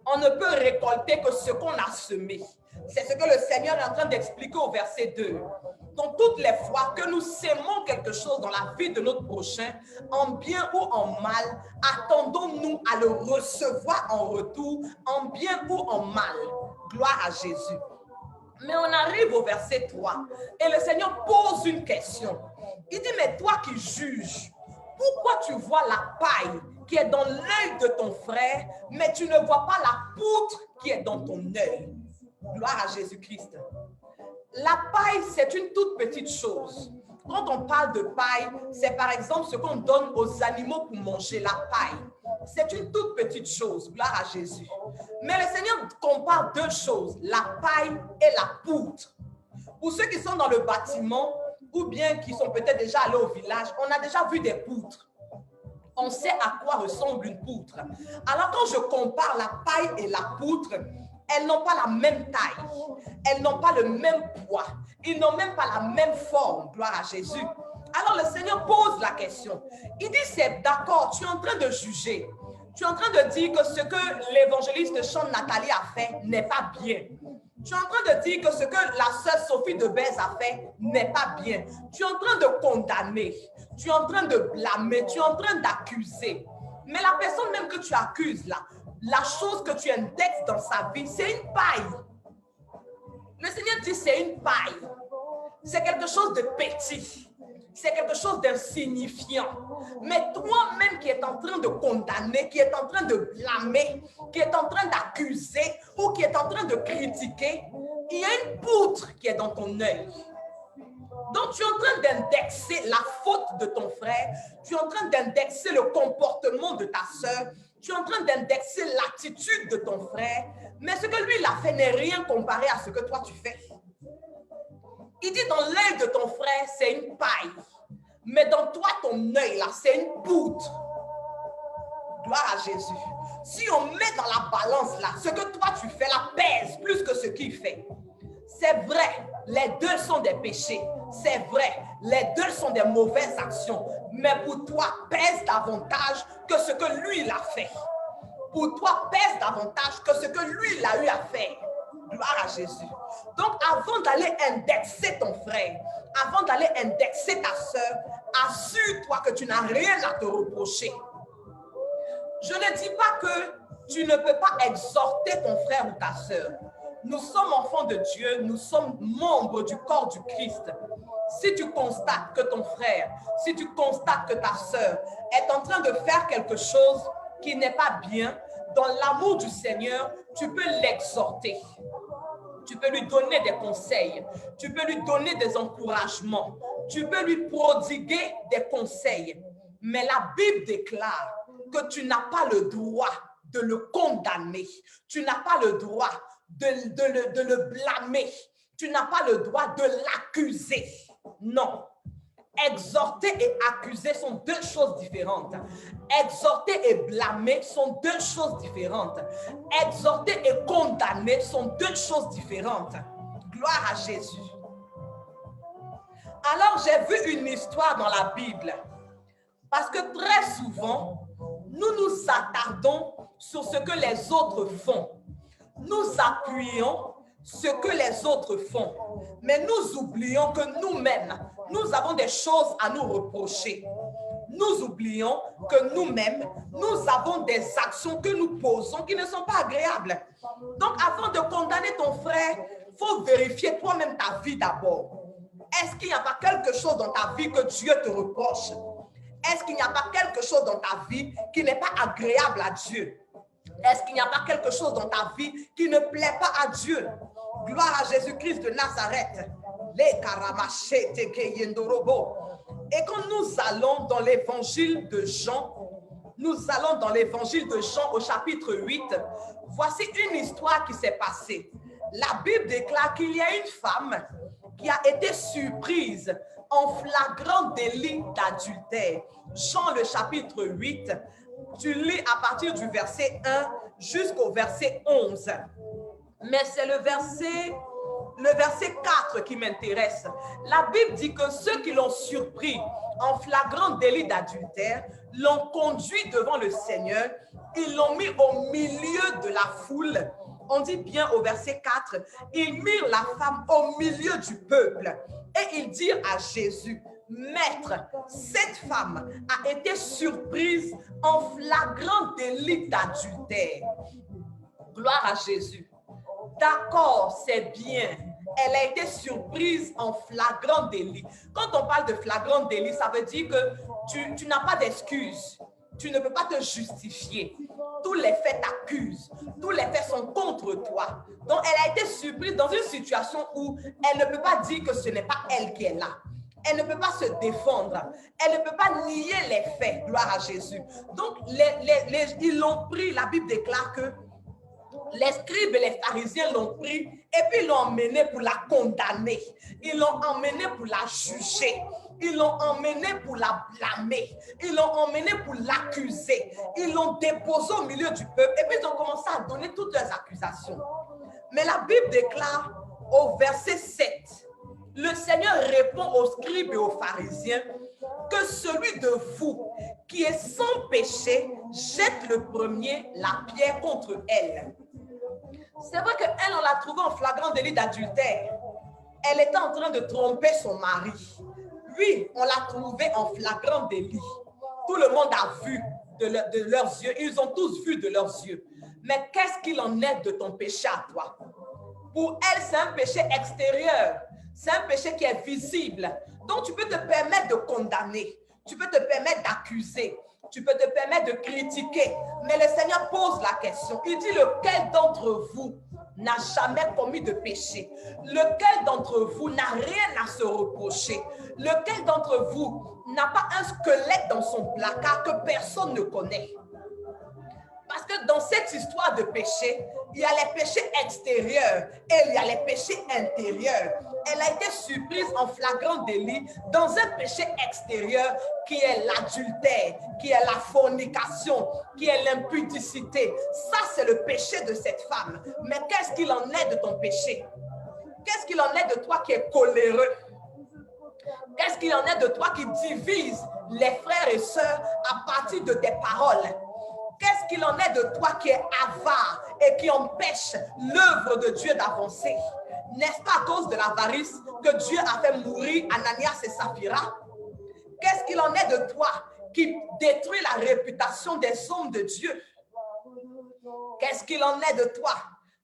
On ne peut récolter que ce qu'on a semé. C'est ce que le Seigneur est en train d'expliquer au verset 2. Donc, toutes les fois que nous sémons quelque chose dans la vie de notre prochain, en bien ou en mal, attendons-nous à le recevoir en retour, en bien ou en mal. Gloire à Jésus. Mais on arrive au verset 3 et le Seigneur pose une question. Il dit, mais toi qui juges, pourquoi tu vois la paille qui est dans l'œil de ton frère, mais tu ne vois pas la poutre qui est dans ton œil? Gloire à Jésus-Christ. La paille, c'est une toute petite chose. Quand on parle de paille, c'est par exemple ce qu'on donne aux animaux pour manger, la paille. C'est une toute petite chose, gloire à Jésus. Mais le Seigneur compare deux choses, la paille et la poutre. Pour ceux qui sont dans le bâtiment ou bien qui sont peut-être déjà allés au village, on a déjà vu des poutres. On sait à quoi ressemble une poutre. Alors quand je compare la paille et la poutre, elles n'ont pas la même taille, elles n'ont pas le même poids, ils n'ont même pas la même forme, gloire à Jésus. Alors le Seigneur pose la question. Il dit, c'est d'accord, tu es en train de juger. Tu es en train de dire que ce que l'évangéliste Sean Nathalie a fait n'est pas bien. Tu es en train de dire que ce que la sœur Sophie de Bèze a fait n'est pas bien. Tu es en train de condamner, tu es en train de blâmer, tu es en train d'accuser. Mais la personne même que tu accuses là, la chose que tu indexes dans sa vie, c'est une paille. Le Seigneur dit c'est une paille. C'est quelque chose de petit. C'est quelque chose d'insignifiant. Mais toi-même qui es en train de condamner, qui est en train de blâmer, qui est en train d'accuser ou qui est en train de critiquer, il y a une poutre qui est dans ton œil. Donc, tu es en train d'indexer la faute de ton frère, tu es en train d'indexer le comportement de ta sœur, tu es en train d'indexer l'attitude de ton frère, mais ce que lui, il a fait n'est rien comparé à ce que toi, tu fais. Il dit dans l'œil de ton frère, c'est une paille. Mais dans toi, ton œil, là, c'est une poutre. Gloire à Jésus. Si on met dans la balance, là, ce que toi, tu fais, là, pèse plus que ce qu'il fait. C'est vrai, les deux sont des péchés. C'est vrai, les deux sont des mauvaises actions. Mais pour toi, pèse davantage que ce que lui, il a fait. Pour toi, pèse davantage que ce que lui, il a eu à faire. Gloire à Jésus. Donc, avant d'aller indexer ton frère, avant d'aller indexer ta sœur, assure-toi que tu n'as rien à te reprocher. Je ne dis pas que tu ne peux pas exhorter ton frère ou ta sœur. Nous sommes enfants de Dieu, nous sommes membres du corps du Christ. Si tu constates que ton frère, si tu constates que ta sœur est en train de faire quelque chose qui n'est pas bien, dans l'amour du Seigneur, tu peux l'exhorter. Tu peux lui donner des conseils, tu peux lui donner des encouragements, tu peux lui prodiguer des conseils. Mais la Bible déclare que tu n'as pas le droit de le condamner, tu n'as pas le droit de le blâmer, tu n'as pas le droit de l'accuser. Non. Exhorter et accuser sont deux choses différentes. Exhorter et blâmer sont deux choses différentes. Exhorter et condamner sont deux choses différentes. Gloire à Jésus. Alors, j'ai vu une histoire dans la Bible. Parce que très souvent, nous nous attardons sur ce que les autres font. Nous appuyons ce que les autres font. Mais nous oublions que nous-mêmes, nous avons des choses à nous reprocher. Nous oublions que nous-mêmes, nous avons des actions que nous posons qui ne sont pas agréables. Donc, avant de condamner ton frère, il faut vérifier toi-même ta vie d'abord. Est-ce qu'il n'y a pas quelque chose dans ta vie que Dieu te reproche? Est-ce qu'il n'y a pas quelque chose dans ta vie qui n'est pas agréable à Dieu? Est-ce qu'il n'y a pas quelque chose dans ta vie qui ne plaît pas à Dieu? Gloire à Jésus-Christ de Nazareth. Et quand nous allons dans l'évangile de Jean, au chapitre 8, voici une histoire qui s'est passée. La Bible déclare qu'il y a une femme qui a été surprise en flagrant délit d'adultère. Jean le chapitre 8, tu lis à partir du verset 1 jusqu'au verset 11. Mais c'est le verset 4 qui m'intéresse. La Bible dit que ceux qui l'ont surpris en flagrant délit d'adultère l'ont conduit devant le Seigneur, ils l'ont mis au milieu de la foule. On dit bien au verset 4, ils mirent la femme au milieu du peuple et ils dirent à Jésus, Maître, cette femme a été surprise en flagrant délit d'adultère. Gloire à Jésus. D'accord, c'est bien. Elle a été surprise en flagrant délit. Quand on parle de flagrant délit, ça veut dire que tu n'as pas d'excuse. Tu ne peux pas te justifier. Tous les faits t'accusent. Tous les faits sont contre toi. Donc, elle a été surprise dans une situation où elle ne peut pas dire que ce n'est pas elle qui est là. Elle ne peut pas se défendre. Elle ne peut pas nier les faits. Gloire à Jésus. Donc, ils l'ont pris. La Bible déclare que les scribes et les pharisiens l'ont pris et puis ils l'ont emmené pour la condamner. Ils l'ont emmené pour la juger. Ils l'ont emmené pour la blâmer. Ils l'ont emmené pour l'accuser. Ils l'ont déposé au milieu du peuple et puis ils ont commencé à donner toutes leurs accusations. Mais la Bible déclare au verset 7, le Seigneur répond aux scribes et aux pharisiens que celui de vous qui est sans péché jette le premier la pierre contre elle. C'est vrai qu'elle, on l'a trouvée en flagrant délit d'adultère. Elle était en train de tromper son mari. Oui, on l'a trouvée en flagrant délit. Tout le monde a vu de leurs yeux. Ils ont tous vu de leurs yeux. Mais qu'est-ce qu'il en est de ton péché à toi? Pour elle, c'est un péché extérieur. C'est un péché qui est visible. Donc, tu peux te permettre de condamner. Tu peux te permettre d'accuser. Tu peux te permettre de critiquer. Mais le Seigneur pose la question. Il dit, lequel d'entre vous n'a jamais commis de péché? Lequel d'entre vous n'a rien à se reprocher? Lequel d'entre vous n'a pas un squelette dans son placard que personne ne connaît? Parce que dans cette histoire de péché, il y a les péchés extérieurs et il y a les péchés intérieurs. Elle a été surprise en flagrant délit dans un péché extérieur qui est l'adultère, qui est la fornication, qui est l'impudicité. Ça, c'est le péché de cette femme. Mais qu'est-ce qu'il en est de ton péché? Qu'est-ce qu'il en est de toi qui es coléreux? Qu'est-ce qu'il en est de toi qui divise les frères et sœurs à partir de tes paroles? Qu'est-ce qu'il en est de toi qui est avare et qui empêche l'œuvre de Dieu d'avancer? N'est-ce pas à cause de l'avarice que Dieu a fait mourir Ananias et Saphira? Qu'est-ce qu'il en est de toi qui détruit la réputation des hommes de Dieu? Qu'est-ce qu'il en est de toi?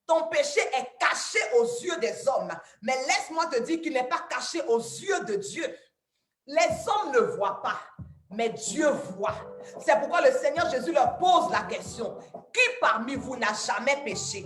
Ton péché est caché aux yeux des hommes. Mais laisse-moi te dire qu'il n'est pas caché aux yeux de Dieu. Les hommes ne voient pas, mais Dieu voit. C'est pourquoi le Seigneur Jésus leur pose la question. Qui parmi vous n'a jamais péché?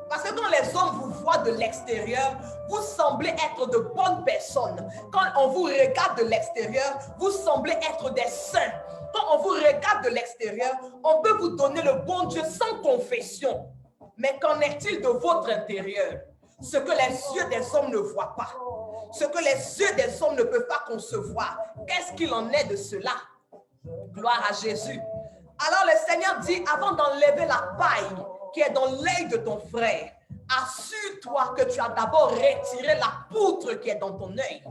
Parce que quand les hommes vous voient de l'extérieur, vous semblez être de bonnes personnes. Quand on vous regarde de l'extérieur, vous semblez être des saints. Quand on vous regarde de l'extérieur, on peut vous donner le bon Dieu sans confession. Mais qu'en est-il de votre intérieur? Ce que les yeux des hommes ne voient pas. Ce que les yeux des hommes ne peuvent pas concevoir. Qu'est-ce qu'il en est de cela? Gloire à Jésus. Alors le Seigneur dit, avant d'enlever la paille qui est dans l'œil de ton frère, assure-toi que tu as d'abord retiré la poutre qui est dans ton œil.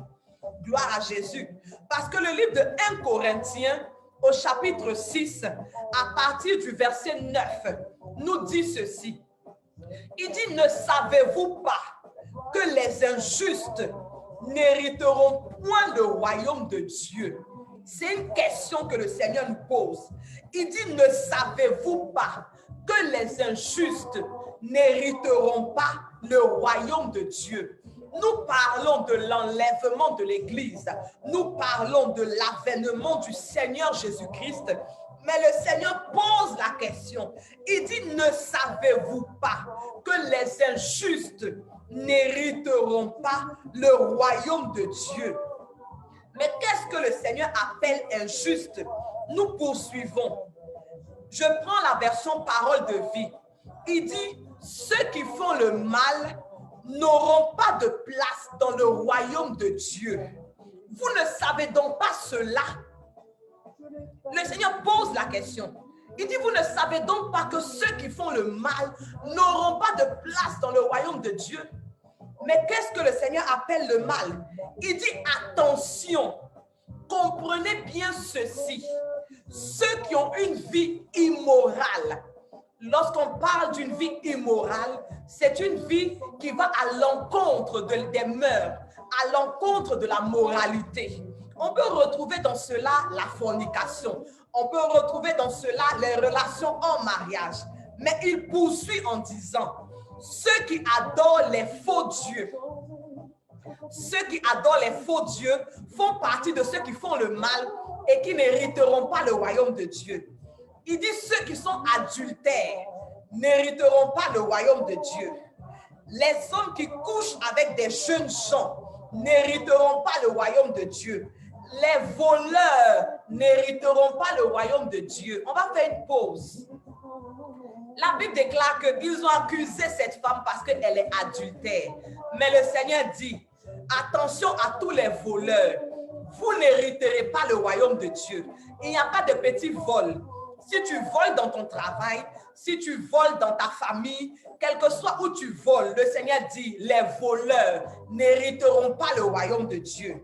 Gloire à Jésus. Parce que le livre de 1 Corinthiens, au chapitre 6, à partir du verset 9, nous dit ceci. Il dit, ne savez-vous pas que les injustes n'hériteront point le royaume de Dieu? C'est une question que le Seigneur nous pose. Il dit, ne savez-vous pas que les injustes n'hériteront pas le royaume de Dieu? Nous parlons de l'enlèvement de l'Église. Nous parlons de l'avènement du Seigneur Jésus-Christ. Mais le Seigneur pose la question. Il dit, ne savez-vous pas que les injustes n'hériteront pas le royaume de Dieu? Mais qu'est-ce que le Seigneur appelle injuste? Nous poursuivons. Je prends la version parole de vie. Il dit, ceux qui font le mal n'auront pas de place dans le royaume de Dieu. Vous ne savez donc pas cela? Le Seigneur pose la question. Il dit, vous ne savez donc pas que ceux qui font le mal n'auront pas de place dans le royaume de Dieu? Mais qu'est-ce que le Seigneur appelle le mal? Il dit, attention, comprenez bien ceci. Ceux qui ont une vie immorale, lorsqu'on parle d'une vie immorale, c'est une vie qui va à l'encontre des mœurs, à l'encontre de la moralité. On peut retrouver dans cela la fornication. On peut retrouver dans cela les relations en mariage. Mais il poursuit en disant, ceux qui adorent les faux dieux, ceux qui adorent les faux dieux font partie de ceux qui font le mal et qui n'hériteront pas le royaume de Dieu. Il dit ceux qui sont adultères n'hériteront pas le royaume de Dieu. Les hommes qui couchent avec des jeunes gens n'hériteront pas le royaume de Dieu. Les voleurs n'hériteront pas le royaume de Dieu. On va faire une pause. La Bible déclare qu'ils ont accusé cette femme parce qu'elle est adultère. Mais le Seigneur dit, attention à tous les voleurs. Vous n'hériterez pas le royaume de Dieu. Il n'y a pas de petits vols. Si tu voles dans ton travail, si tu voles dans ta famille, quel que soit où tu voles, le Seigneur dit, les voleurs n'hériteront pas le royaume de Dieu.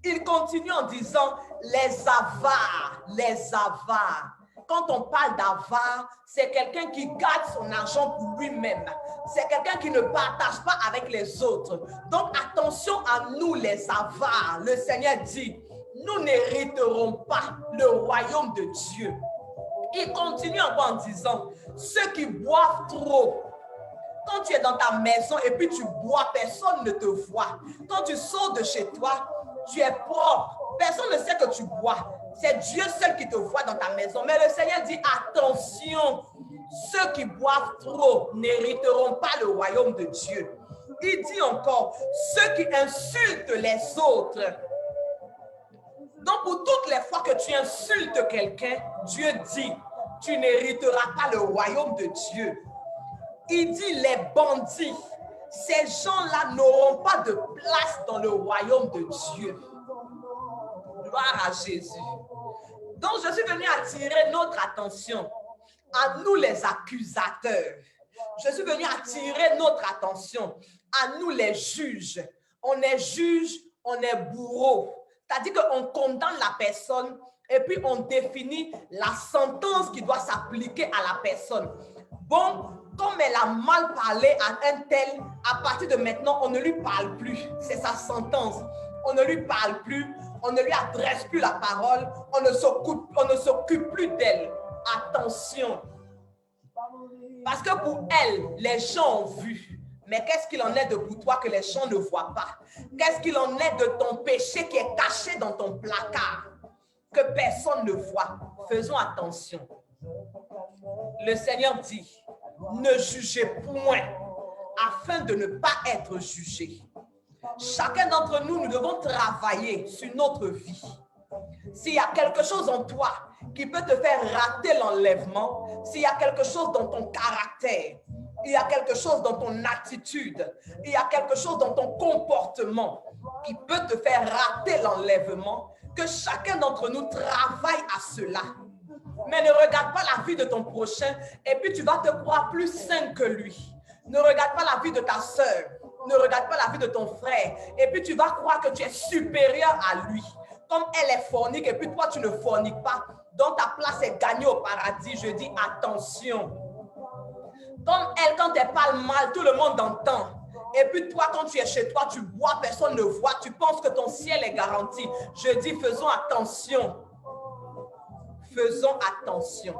Il continue en disant, les avares, les avares. Quand on parle d'avare, c'est quelqu'un qui garde son argent pour lui-même. C'est quelqu'un qui ne partage pas avec les autres. Donc attention à nous les avares. Le Seigneur dit, nous n'hériterons pas le royaume de Dieu. Il continue encore en disant, ceux qui boivent trop, quand tu es dans ta maison et puis tu bois, personne ne te voit. Quand tu sors de chez toi, tu es propre. Personne ne sait que tu bois. C'est Dieu seul qui te voit dans ta maison. Mais le Seigneur dit, attention, ceux qui boivent trop n'hériteront pas le royaume de Dieu. Il dit encore, ceux qui insultent les autres. Donc, pour toutes les fois que tu insultes quelqu'un, Dieu dit, tu n'hériteras pas le royaume de Dieu. Il dit, les bandits, ces gens-là n'auront pas de place dans le royaume de Dieu. Gloire à Jésus. Donc, je suis venu attirer notre attention à nous les accusateurs. Je suis venu attirer notre attention à nous les juges. On est juge, on est bourreau. C'est-à-dire qu'on condamne la personne et puis on définit la sentence qui doit s'appliquer à la personne. Bon, comme elle a mal parlé à un tel, à partir de maintenant, on ne lui parle plus. C'est sa sentence. On ne lui parle plus, on ne lui adresse plus la parole, on ne s'occupe plus d'elle. Attention. Parce que pour elle, les gens ont vu. Mais qu'est-ce qu'il en est de pour toi que les gens ne voient pas? Qu'est-ce qu'il en est de ton péché qui est caché dans ton placard que personne ne voit? Faisons attention. Le Seigneur dit, ne jugez point afin de ne pas être jugé. Chacun d'entre nous, nous devons travailler sur notre vie. S'il y a quelque chose en toi qui peut te faire rater l'enlèvement, s'il y a quelque chose dans ton caractère, il y a quelque chose dans ton attitude, il y a quelque chose dans ton comportement qui peut te faire rater l'enlèvement, que chacun d'entre nous travaille à cela. Mais ne regarde pas la vie de ton prochain et puis tu vas te croire plus sain que lui. Ne regarde pas la vie de ta sœur, ne regarde pas la vie de ton frère et puis tu vas croire que tu es supérieur à lui. Comme elle est fornique et puis toi tu ne forniques pas, donc ta place est gagnée au paradis. Je dis attention. Comme elle, quand elle parle mal, tout le monde entend. Et puis toi, quand tu es chez toi, tu bois, personne ne voit. Tu penses que ton ciel est garanti. Je dis, faisons attention. Faisons attention.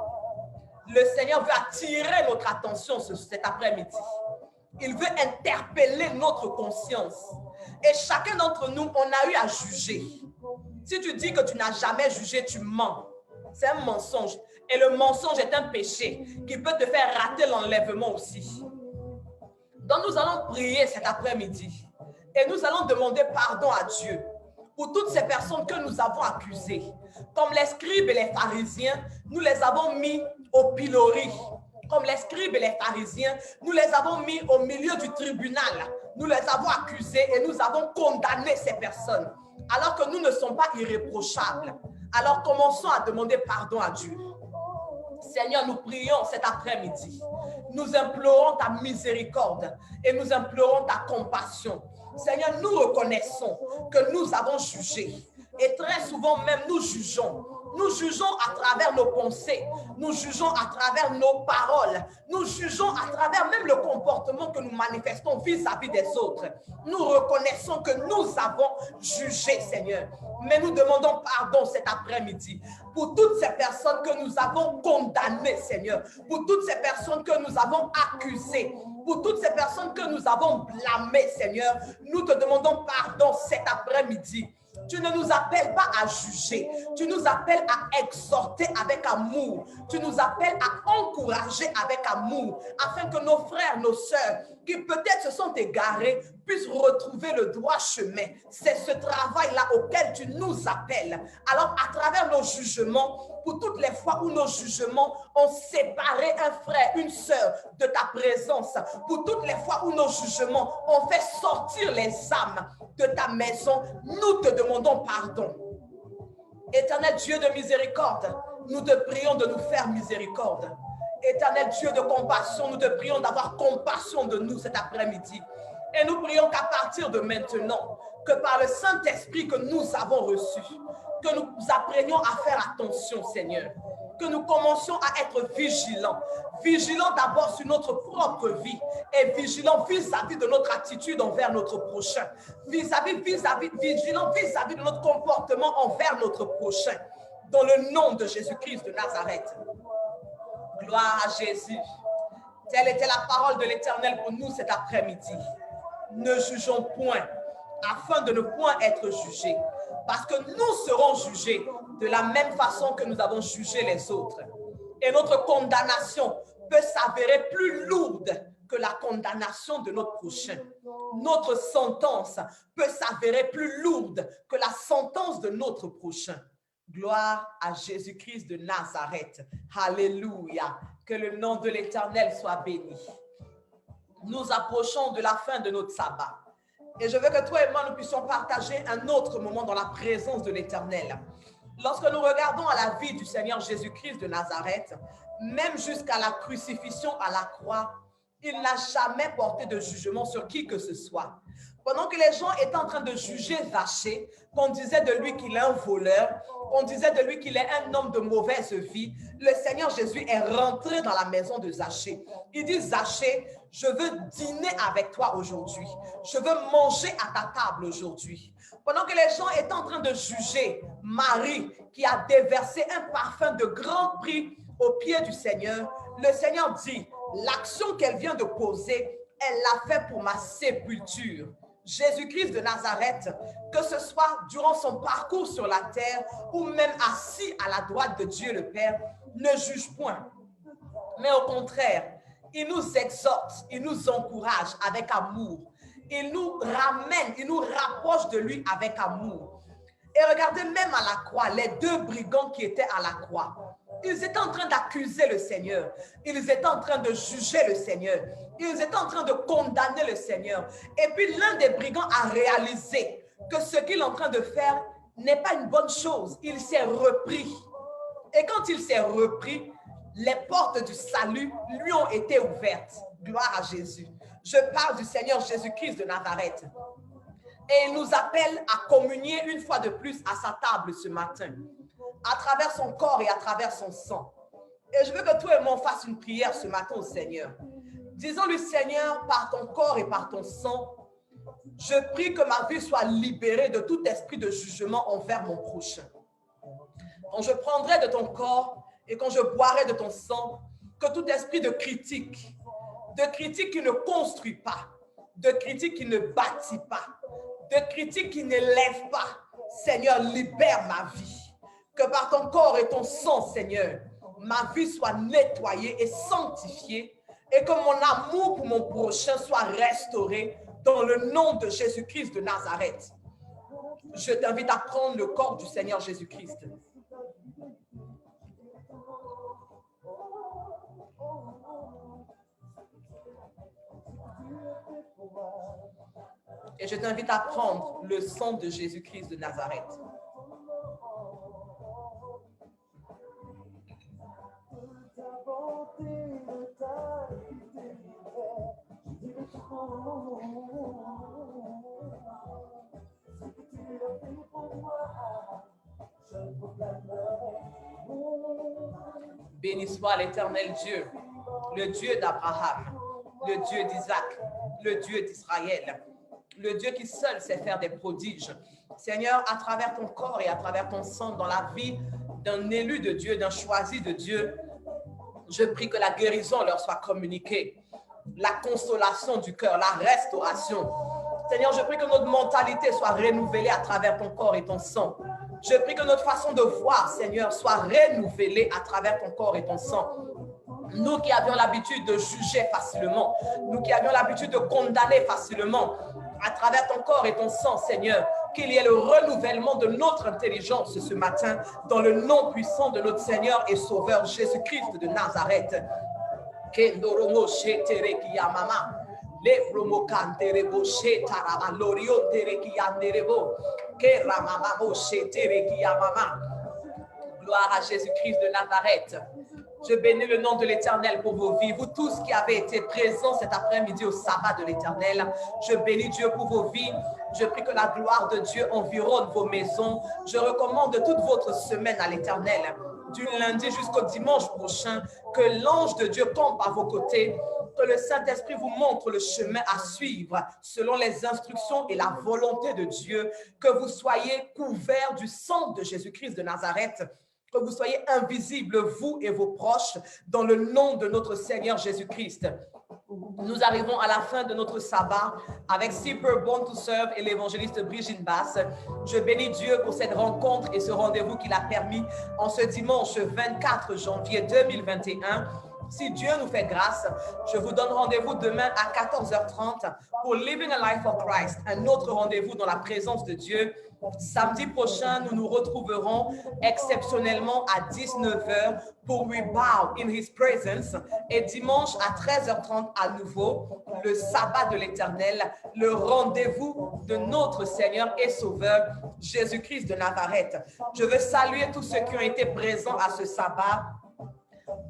Le Seigneur veut attirer notre attention cet après-midi. Il veut interpeller notre conscience. Et chacun d'entre nous, on a eu à juger. Si tu dis que tu n'as jamais jugé, tu mens. C'est un mensonge. Et le mensonge est un péché qui peut te faire rater l'enlèvement aussi. Donc nous allons prier cet après-midi. Et nous allons demander pardon à Dieu pour toutes ces personnes que nous avons accusées. Comme les scribes et les pharisiens, nous les avons mis au pilori. Comme les scribes et les pharisiens, nous les avons mis au milieu du tribunal. Nous les avons accusés et nous avons condamné ces personnes. Alors que nous ne sommes pas irréprochables. Alors commençons à demander pardon à Dieu. Seigneur, nous prions cet après-midi. Nous implorons ta miséricorde et nous implorons ta compassion. Seigneur, nous reconnaissons que nous avons jugé. Et très souvent même, nous jugeons. Nous jugeons à travers nos pensées. Nous jugeons à travers nos paroles. Nous jugeons à travers même le comportement que nous manifestons vis-à-vis des autres. Nous reconnaissons que nous avons jugé, Seigneur. Mais nous demandons pardon cet après-midi pour toutes ces personnes que nous avons condamnées, Seigneur. Pour toutes ces personnes que nous avons accusées. Pour toutes ces personnes que nous avons blâmées, Seigneur. Nous te demandons pardon cet après-midi. Tu ne nous appelles pas à juger. Tu nous appelles à exhorter avec amour. Tu nous appelles à encourager avec amour afin que nos frères, nos sœurs qui peut-être se sont égarés puissent retrouver le droit chemin. C'est ce travail-là auquel tu nous appelles. Alors, à travers nos jugements, pour toutes les fois où nos jugements ont séparé un frère, une sœur de ta présence, pour toutes les fois où nos jugements ont fait sortir les âmes de ta maison, nous te demandons pardon. Éternel Dieu de miséricorde, nous te prions de nous faire miséricorde. Éternel Dieu de compassion, nous te prions d'avoir compassion de nous cet après-midi. Et nous prions qu'à partir de maintenant, que par le Saint-Esprit que nous avons reçu, que nous apprenions à faire attention, Seigneur. Que nous commencions à être vigilants. Vigilants d'abord sur notre propre vie et vigilants vis-à-vis de notre attitude envers notre prochain. Vigilants vis-à-vis de notre comportement envers notre prochain. Dans le nom de Jésus-Christ de Nazareth. Gloire à Jésus. Telle était la parole de l'Éternel pour nous cet après-midi. Ne jugeons point, afin de ne point être jugés. Parce que nous serons jugés de la même façon que nous avons jugé les autres. Et notre condamnation peut s'avérer plus lourde que la condamnation de notre prochain. Notre sentence peut s'avérer plus lourde que la sentence de notre prochain. Gloire à Jésus-Christ de Nazareth. Alléluia. Que le nom de l'Éternel soit béni. Nous approchons de la fin de notre sabbat. Et je veux que toi et moi, nous puissions partager un autre moment dans la présence de l'Éternel. Lorsque nous regardons à la vie du Seigneur Jésus-Christ de Nazareth, même jusqu'à la crucifixion à la croix, il n'a jamais porté de jugement sur qui que ce soit. Pendant que les gens étaient en train de juger Zachée, qu'on disait de lui qu'il est un voleur, on disait de lui qu'il est un homme de mauvaise vie, le Seigneur Jésus est rentré dans la maison de Zachée. Il dit, Zachée, je veux dîner avec toi aujourd'hui. Je veux manger à ta table aujourd'hui. Pendant que les gens étaient en train de juger Marie, qui a déversé un parfum de grand prix aux pieds du Seigneur, le Seigneur dit, l'action qu'elle vient de poser, elle l'a fait pour ma sépulture. Jésus-Christ de Nazareth, que ce soit durant son parcours sur la terre ou même assis à la droite de Dieu le Père, ne juge point. Mais au contraire, il nous exhorte, il nous encourage avec amour. Il nous ramène, il nous rapproche de lui avec amour. Et regardez, même à la croix, les deux brigands qui étaient à la croix, ils étaient en train d'accuser le Seigneur. Ils étaient en train de juger le Seigneur. Ils étaient en train de condamner le Seigneur. Et puis l'un des brigands a réalisé que ce qu'il est en train de faire n'est pas une bonne chose. Il s'est repris. Et quand il s'est repris, les portes du salut lui ont été ouvertes. Gloire à Jésus. Je parle du Seigneur Jésus-Christ de Nazareth. Et il nous appelle à communier une fois de plus à sa table ce matin, à travers son corps et à travers son sang. Et je veux que toi et moi on fasse une prière ce matin au Seigneur. Disons-lui, Seigneur, par ton corps et par ton sang, je prie que ma vie soit libérée de tout esprit de jugement envers mon prochain. Quand je prendrai de ton corps et quand je boirai de ton sang, que tout esprit de critique qui ne construit pas, de critique qui ne bâtit pas, de critique qui n'élève pas, Seigneur, libère ma vie. Que par ton corps et ton sang, Seigneur, ma vie soit nettoyée et sanctifiée et que mon amour pour mon prochain soit restauré dans le nom de Jésus-Christ de Nazareth. Je t'invite à prendre le corps du Seigneur Jésus-Christ. Et je t'invite à prendre le sang de Jésus-Christ de Nazareth. Béni soit l'Éternel Dieu, le Dieu d'Abraham, le Dieu d'Isaac, le Dieu d'Israël, le Dieu qui seul sait faire des prodiges. Seigneur, à travers ton corps et à travers ton sang dans la vie d'un élu de Dieu, d'un choisi de Dieu, je prie que la guérison leur soit communiquée, la consolation du cœur, la restauration. Seigneur, je prie que notre mentalité soit renouvelée à travers ton corps et ton sang. Je prie que notre façon de voir, Seigneur, soit renouvelée à travers ton corps et ton sang. Nous qui avions l'habitude de juger facilement, nous qui avions l'habitude de condamner facilement, à travers ton corps et ton sang, Seigneur, qu'il y ait le renouvellement de notre intelligence ce matin, dans le nom puissant de notre Seigneur et Sauveur Jésus-Christ de Nazareth. Kendoromo shetere kiyamama. Le promo canterebo shetara alorio tere kiyanderebo. Ke ramamamo shetere kiyamama. Gloire à Jésus-Christ de Nazareth. Je bénis le nom de l'Éternel pour vos vies. Vous tous qui avez été présents cet après-midi au sabbat de l'Éternel, je bénis Dieu pour vos vies. Je prie que la gloire de Dieu environne vos maisons. Je recommande toute votre semaine à l'Éternel, du lundi jusqu'au dimanche prochain, que l'ange de Dieu campe à vos côtés, que le Saint-Esprit vous montre le chemin à suivre selon les instructions et la volonté de Dieu, que vous soyez couverts du sang de Jésus-Christ de Nazareth, que vous soyez invisibles, vous et vos proches, dans le nom de notre Seigneur Jésus-Christ. Nous arrivons à la fin de notre sabbat avec Super Born to Serve et l'évangéliste Brigitte Basse. Je bénis Dieu pour cette rencontre et ce rendez-vous qu'il a permis en ce dimanche 24 janvier 2021. Si Dieu nous fait grâce, je vous donne rendez-vous demain à 14h30 pour Living a Life for Christ, un autre rendez-vous dans la présence de Dieu. Samedi prochain, nous nous retrouverons exceptionnellement à 19h pour We Bow in His Presence et dimanche à 13h30 à nouveau, le sabbat de l'Éternel, le rendez-vous de notre Seigneur et Sauveur Jésus-Christ de Nazareth. Je veux saluer tous ceux qui ont été présents à ce sabbat.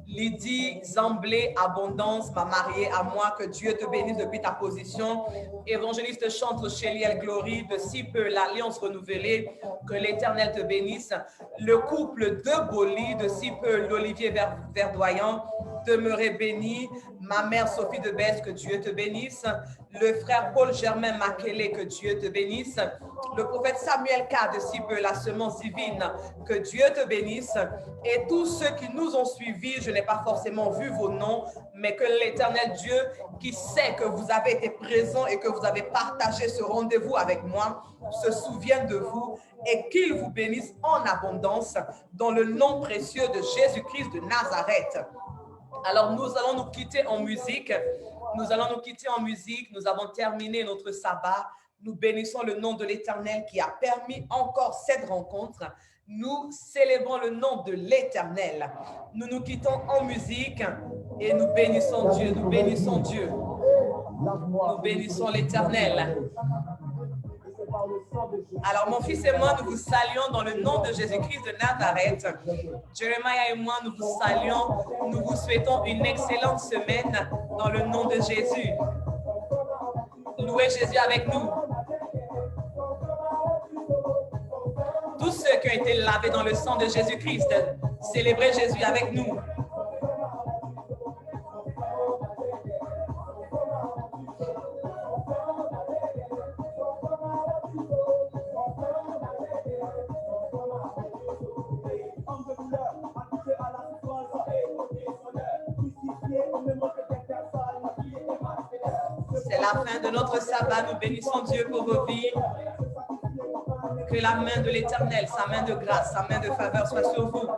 Lydie Zamblé, Abondance, ma mariée à moi, que Dieu te bénisse depuis ta position. Évangéliste Chantre Chéliel Glory, de si peu l'Alliance renouvelée, que l'Éternel te bénisse. Le couple de Boli, de si peu l'Olivier Verdoyant, demeurez béni. Ma mère Sophie de Besse, que Dieu te bénisse. Le frère Paul Germain Makélé, que Dieu te bénisse. Le prophète Samuel K. de si peu la semence divine, que Dieu te bénisse. Et tous ceux qui nous ont suivis, je n'ai pas forcément vu vos noms, mais que l'Éternel Dieu, qui sait que vous avez été présents et que vous avez partagé ce rendez-vous avec moi, se souvienne de vous et qu'il vous bénisse en abondance dans le nom précieux de Jésus-Christ de Nazareth. Alors, nous allons nous quitter en musique. Nous allons nous quitter en musique. Nous avons terminé notre sabbat. Nous bénissons le nom de l'Éternel qui a permis encore cette rencontre. Nous célébrons le nom de l'Éternel. Nous nous quittons en musique et nous bénissons Dieu. Nous bénissons Dieu. Nous bénissons l'Éternel. Alors, mon fils et moi, nous vous saluons dans le nom de Jésus-Christ de Nazareth. Jeremiah et moi, nous vous saluons. Nous vous souhaitons une excellente semaine dans le nom de Jésus. Louez Jésus avec nous. Tous ceux qui ont été lavés dans le sang de Jésus-Christ, célébrez Jésus avec nous. C'est la fin de notre sabbat. Nous bénissons Dieu pour vos vies. Que la main de l'Éternel, sa main de grâce, sa main de faveur soit sur vous.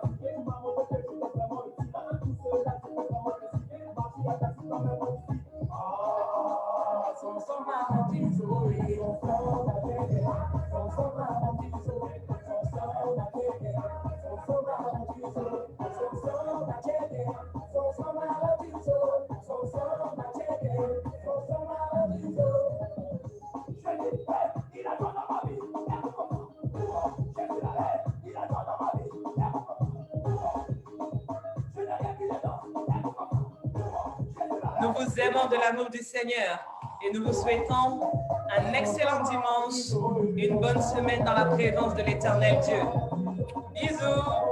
Nous vous aimons de l'amour du Seigneur et nous vous souhaitons un excellent dimanche, une bonne semaine dans la présence de l'Éternel Dieu. Bisous!